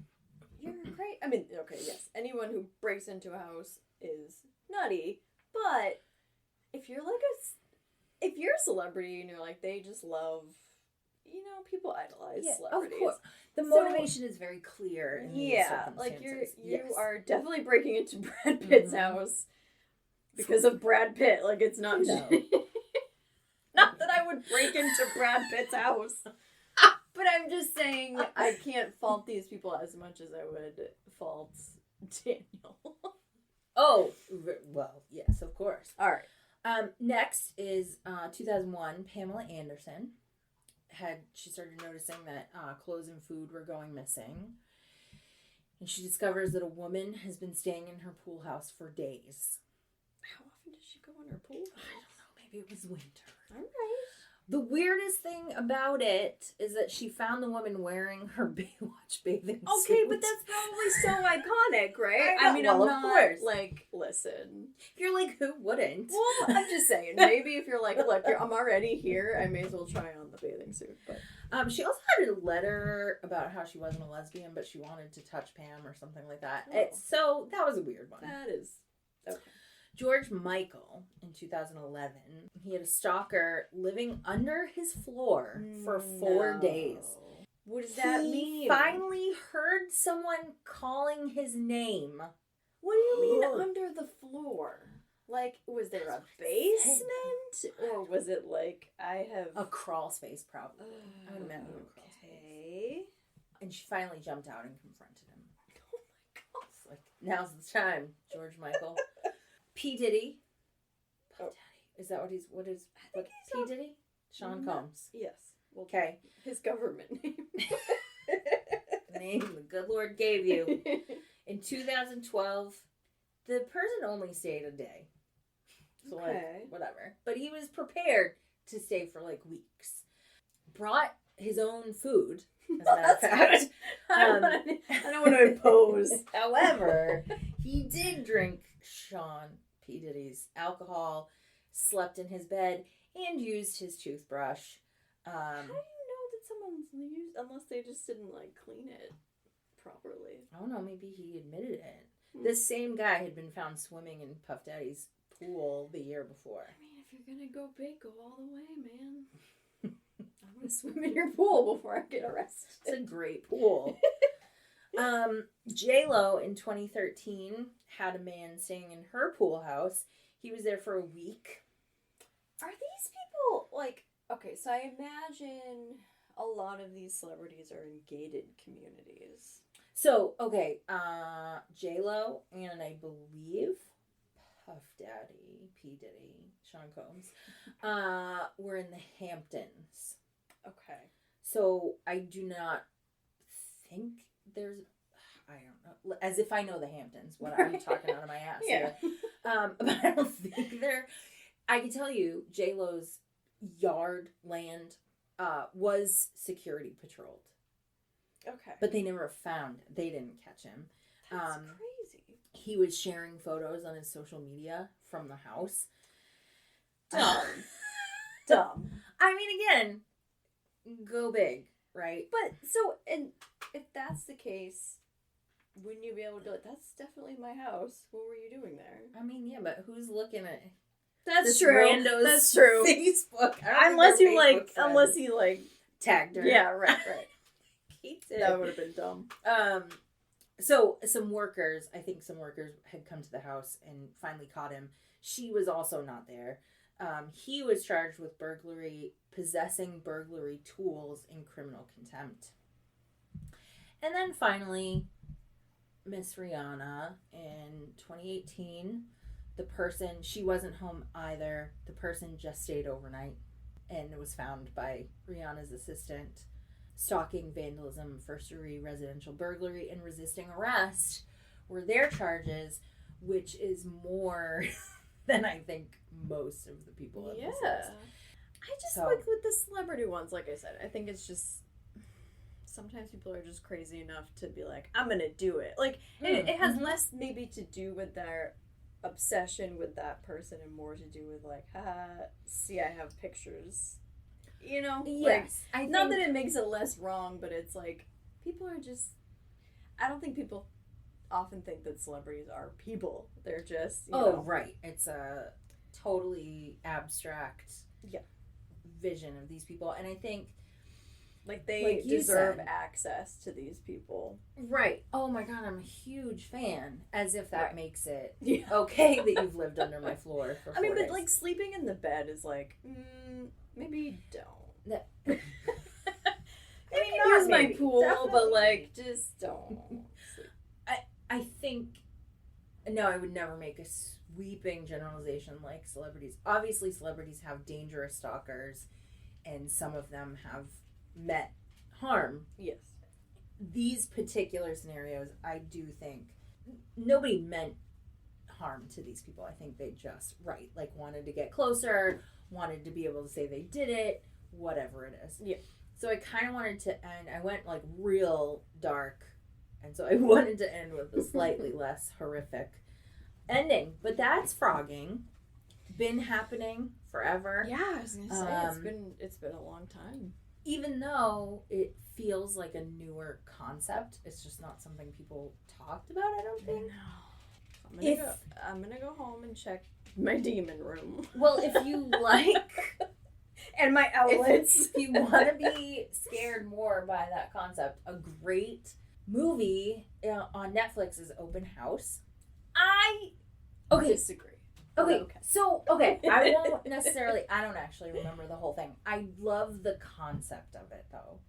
you're great. I mean, okay, yes. Anyone who breaks into a house is nutty, but if you're if you're a celebrity and you're like, they just love, people idolize celebrities. Of course. The motivation is very clear in these circumstances. You are definitely breaking into Brad Pitt's house because of Brad Pitt. Like, it's not... No. Not that I would break into Brad Pitt's house. But I'm just saying, I can't fault these people as much as I would fault Daniel. Oh, well, yes, of course. All right. Next is 2001, Pamela Anderson. She started noticing that clothes and food were going missing. And she discovers that a woman has been staying in her pool house for days. How often did she go in her pool house? I don't know. Maybe it was winter. All right. The weirdest thing about it is that she found the woman wearing her Baywatch bathing suit. Okay, but that's probably so iconic, right? I mean, well, I'm of not, course. listen. You're like, who wouldn't? Well, I'm just saying, maybe if you're like, look, I'm already here, I may as well try on the bathing suit. But she also had a letter about how she wasn't a lesbian, but she wanted to touch Pam or something like that. Oh. So that was a weird one. That is okay. George Michael, in 2011, he had a stalker living under his floor for 4 days. What does that mean? He finally heard someone calling his name. What do you mean under the floor? Like, was there a basement? Or was it like, I have... A crawl space, probably. I would imagine a crawl space. And she finally jumped out and confronted him. Oh my God. It's like, now's the time, George Michael. P. Diddy. Puff Daddy. Is that what P. Diddy? Sean Combs. Yes. Well, okay. His government name. The name the good Lord gave you. In 2012, the person only stayed a day. So, whatever. But he was prepared to stay for, weeks. Brought his own food, as a matter of fact. I don't want to impose. However, he did drink Sean P. Diddy's alcohol, slept in his bed, and used his toothbrush. How do you know that someone's used, unless they just didn't, clean it properly? I don't know, maybe he admitted it. This same guy had been found swimming in Puff Daddy's pool the year before. I mean, if you're gonna go big, go all the way, man. I want to swim in your pool before I get arrested. It's a great pool. J-Lo in 2013 had a man staying in her pool house. He was there for a week. Are these people, okay, so I imagine a lot of these celebrities are in gated communities. So, okay, J-Lo and I believe Puff Daddy, P. Diddy, Sean Combs, were in the Hamptons. Okay. So, I do not think there's, I don't know, as if I know the Hamptons, what I'm talking out of my ass here. But I don't think I can tell you, J-Lo's yard, land, was security patrolled. Okay. But they didn't catch him. That's crazy. He was sharing photos on his social media from the house. Dumb. I mean, again, go big, right? But, so, and if that's the case, wouldn't you be able to, that's definitely my house. What were you doing there? I mean, yeah, but who's looking at That's true. That's true. Facebook. Unless you tagged her. Yeah, right. Did. That would have been dumb. So some workers had come to the house and finally caught him. She was also not there. He was charged with burglary, possessing burglary tools, and criminal contempt. And then finally, Miss Rihanna in 2018, she wasn't home either. The person just stayed overnight and was found by Rihanna's assistant. Stalking, vandalism, first-degree residential burglary, and resisting arrest were their charges, which is more than I think most of the people in this list. I just with the celebrity ones, like I said, I think it's just sometimes people are just crazy enough to be like, I'm gonna do it. It has less maybe to do with their obsession with that person and more to do with see, I have pictures. You know? Yes. Not that it makes it less wrong, but it's people are just... I don't think people often think that celebrities are people. They're just, you know. Right. It's a totally abstract vision of these people. And I think... they deserve access to these people. Right. Oh my God, I'm a huge fan. As if that makes it okay that you've lived under my floor for 4 days. But sleeping in the bed is maybe don't. Maybe use my pool, definitely. But just don't. I think I would never make a sweeping generalization like celebrities. Obviously, celebrities have dangerous stalkers, and some of them have met harm. Yes. These particular scenarios, I do think nobody meant harm to these people. I think they just wanted to get closer, wanted to be able to say they did it, whatever it is. Yeah. So I kind of wanted to end, I went real dark, and so I wanted to end with a slightly less horrific ending. But that's Phrogging. Been happening forever. Yeah, I was gonna say it's been a long time. Even though it feels like a newer concept, it's just not something people talked about, I don't think. No. I'm gonna go home and check my demon room. Well, if you like... And my outlets. If you want to be scared more by that concept, a great movie on Netflix is Open House. I disagree. Okay. I don't actually remember the whole thing. I love the concept of it, though.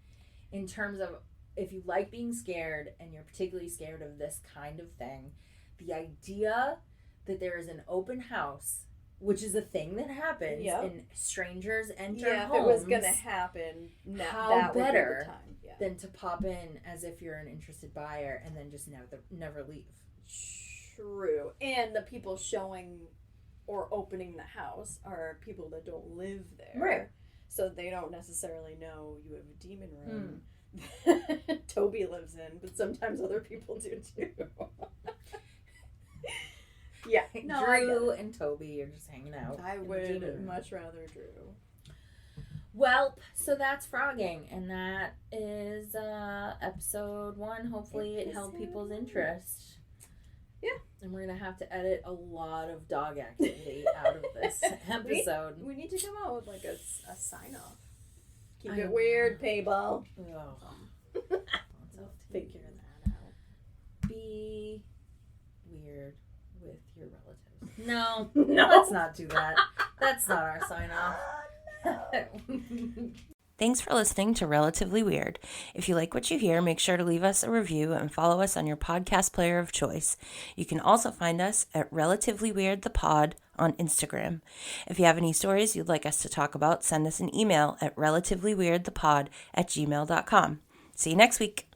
In terms of, if you like being scared, and you're particularly scared of this kind of thing, the idea that there is an open house, which is a thing that happens, and strangers enter homes. If it was going to happen, how better than to pop in as if you're an interested buyer and then just never leave. True. And the people showing or opening the house are people that don't live there. Right. So they don't necessarily know you have a demon room Toby lives in, but sometimes other people do too. Yeah. No, Drew and Toby are just hanging out. I would much rather Drew. Well, so that's Phrogging, and that is episode 1. Hopefully it held people's interest. Yeah. And we're going to have to edit a lot of dog activity out of this episode. We need to come out with like a sign-off. Keep it weird, payball. Oh. Let's figure that out. Be weird with your relatives. No, let's not do that. That's not our sign-off. Thanks for listening to Relatively Weird. If you like what you hear, make sure to leave us a review and follow us on your podcast player of choice. You can also find us at relativelyweirdthepod on Instagram. If you have any stories you'd like us to talk about, send us an email at relatively weirdthepod@gmail.com. See you next week.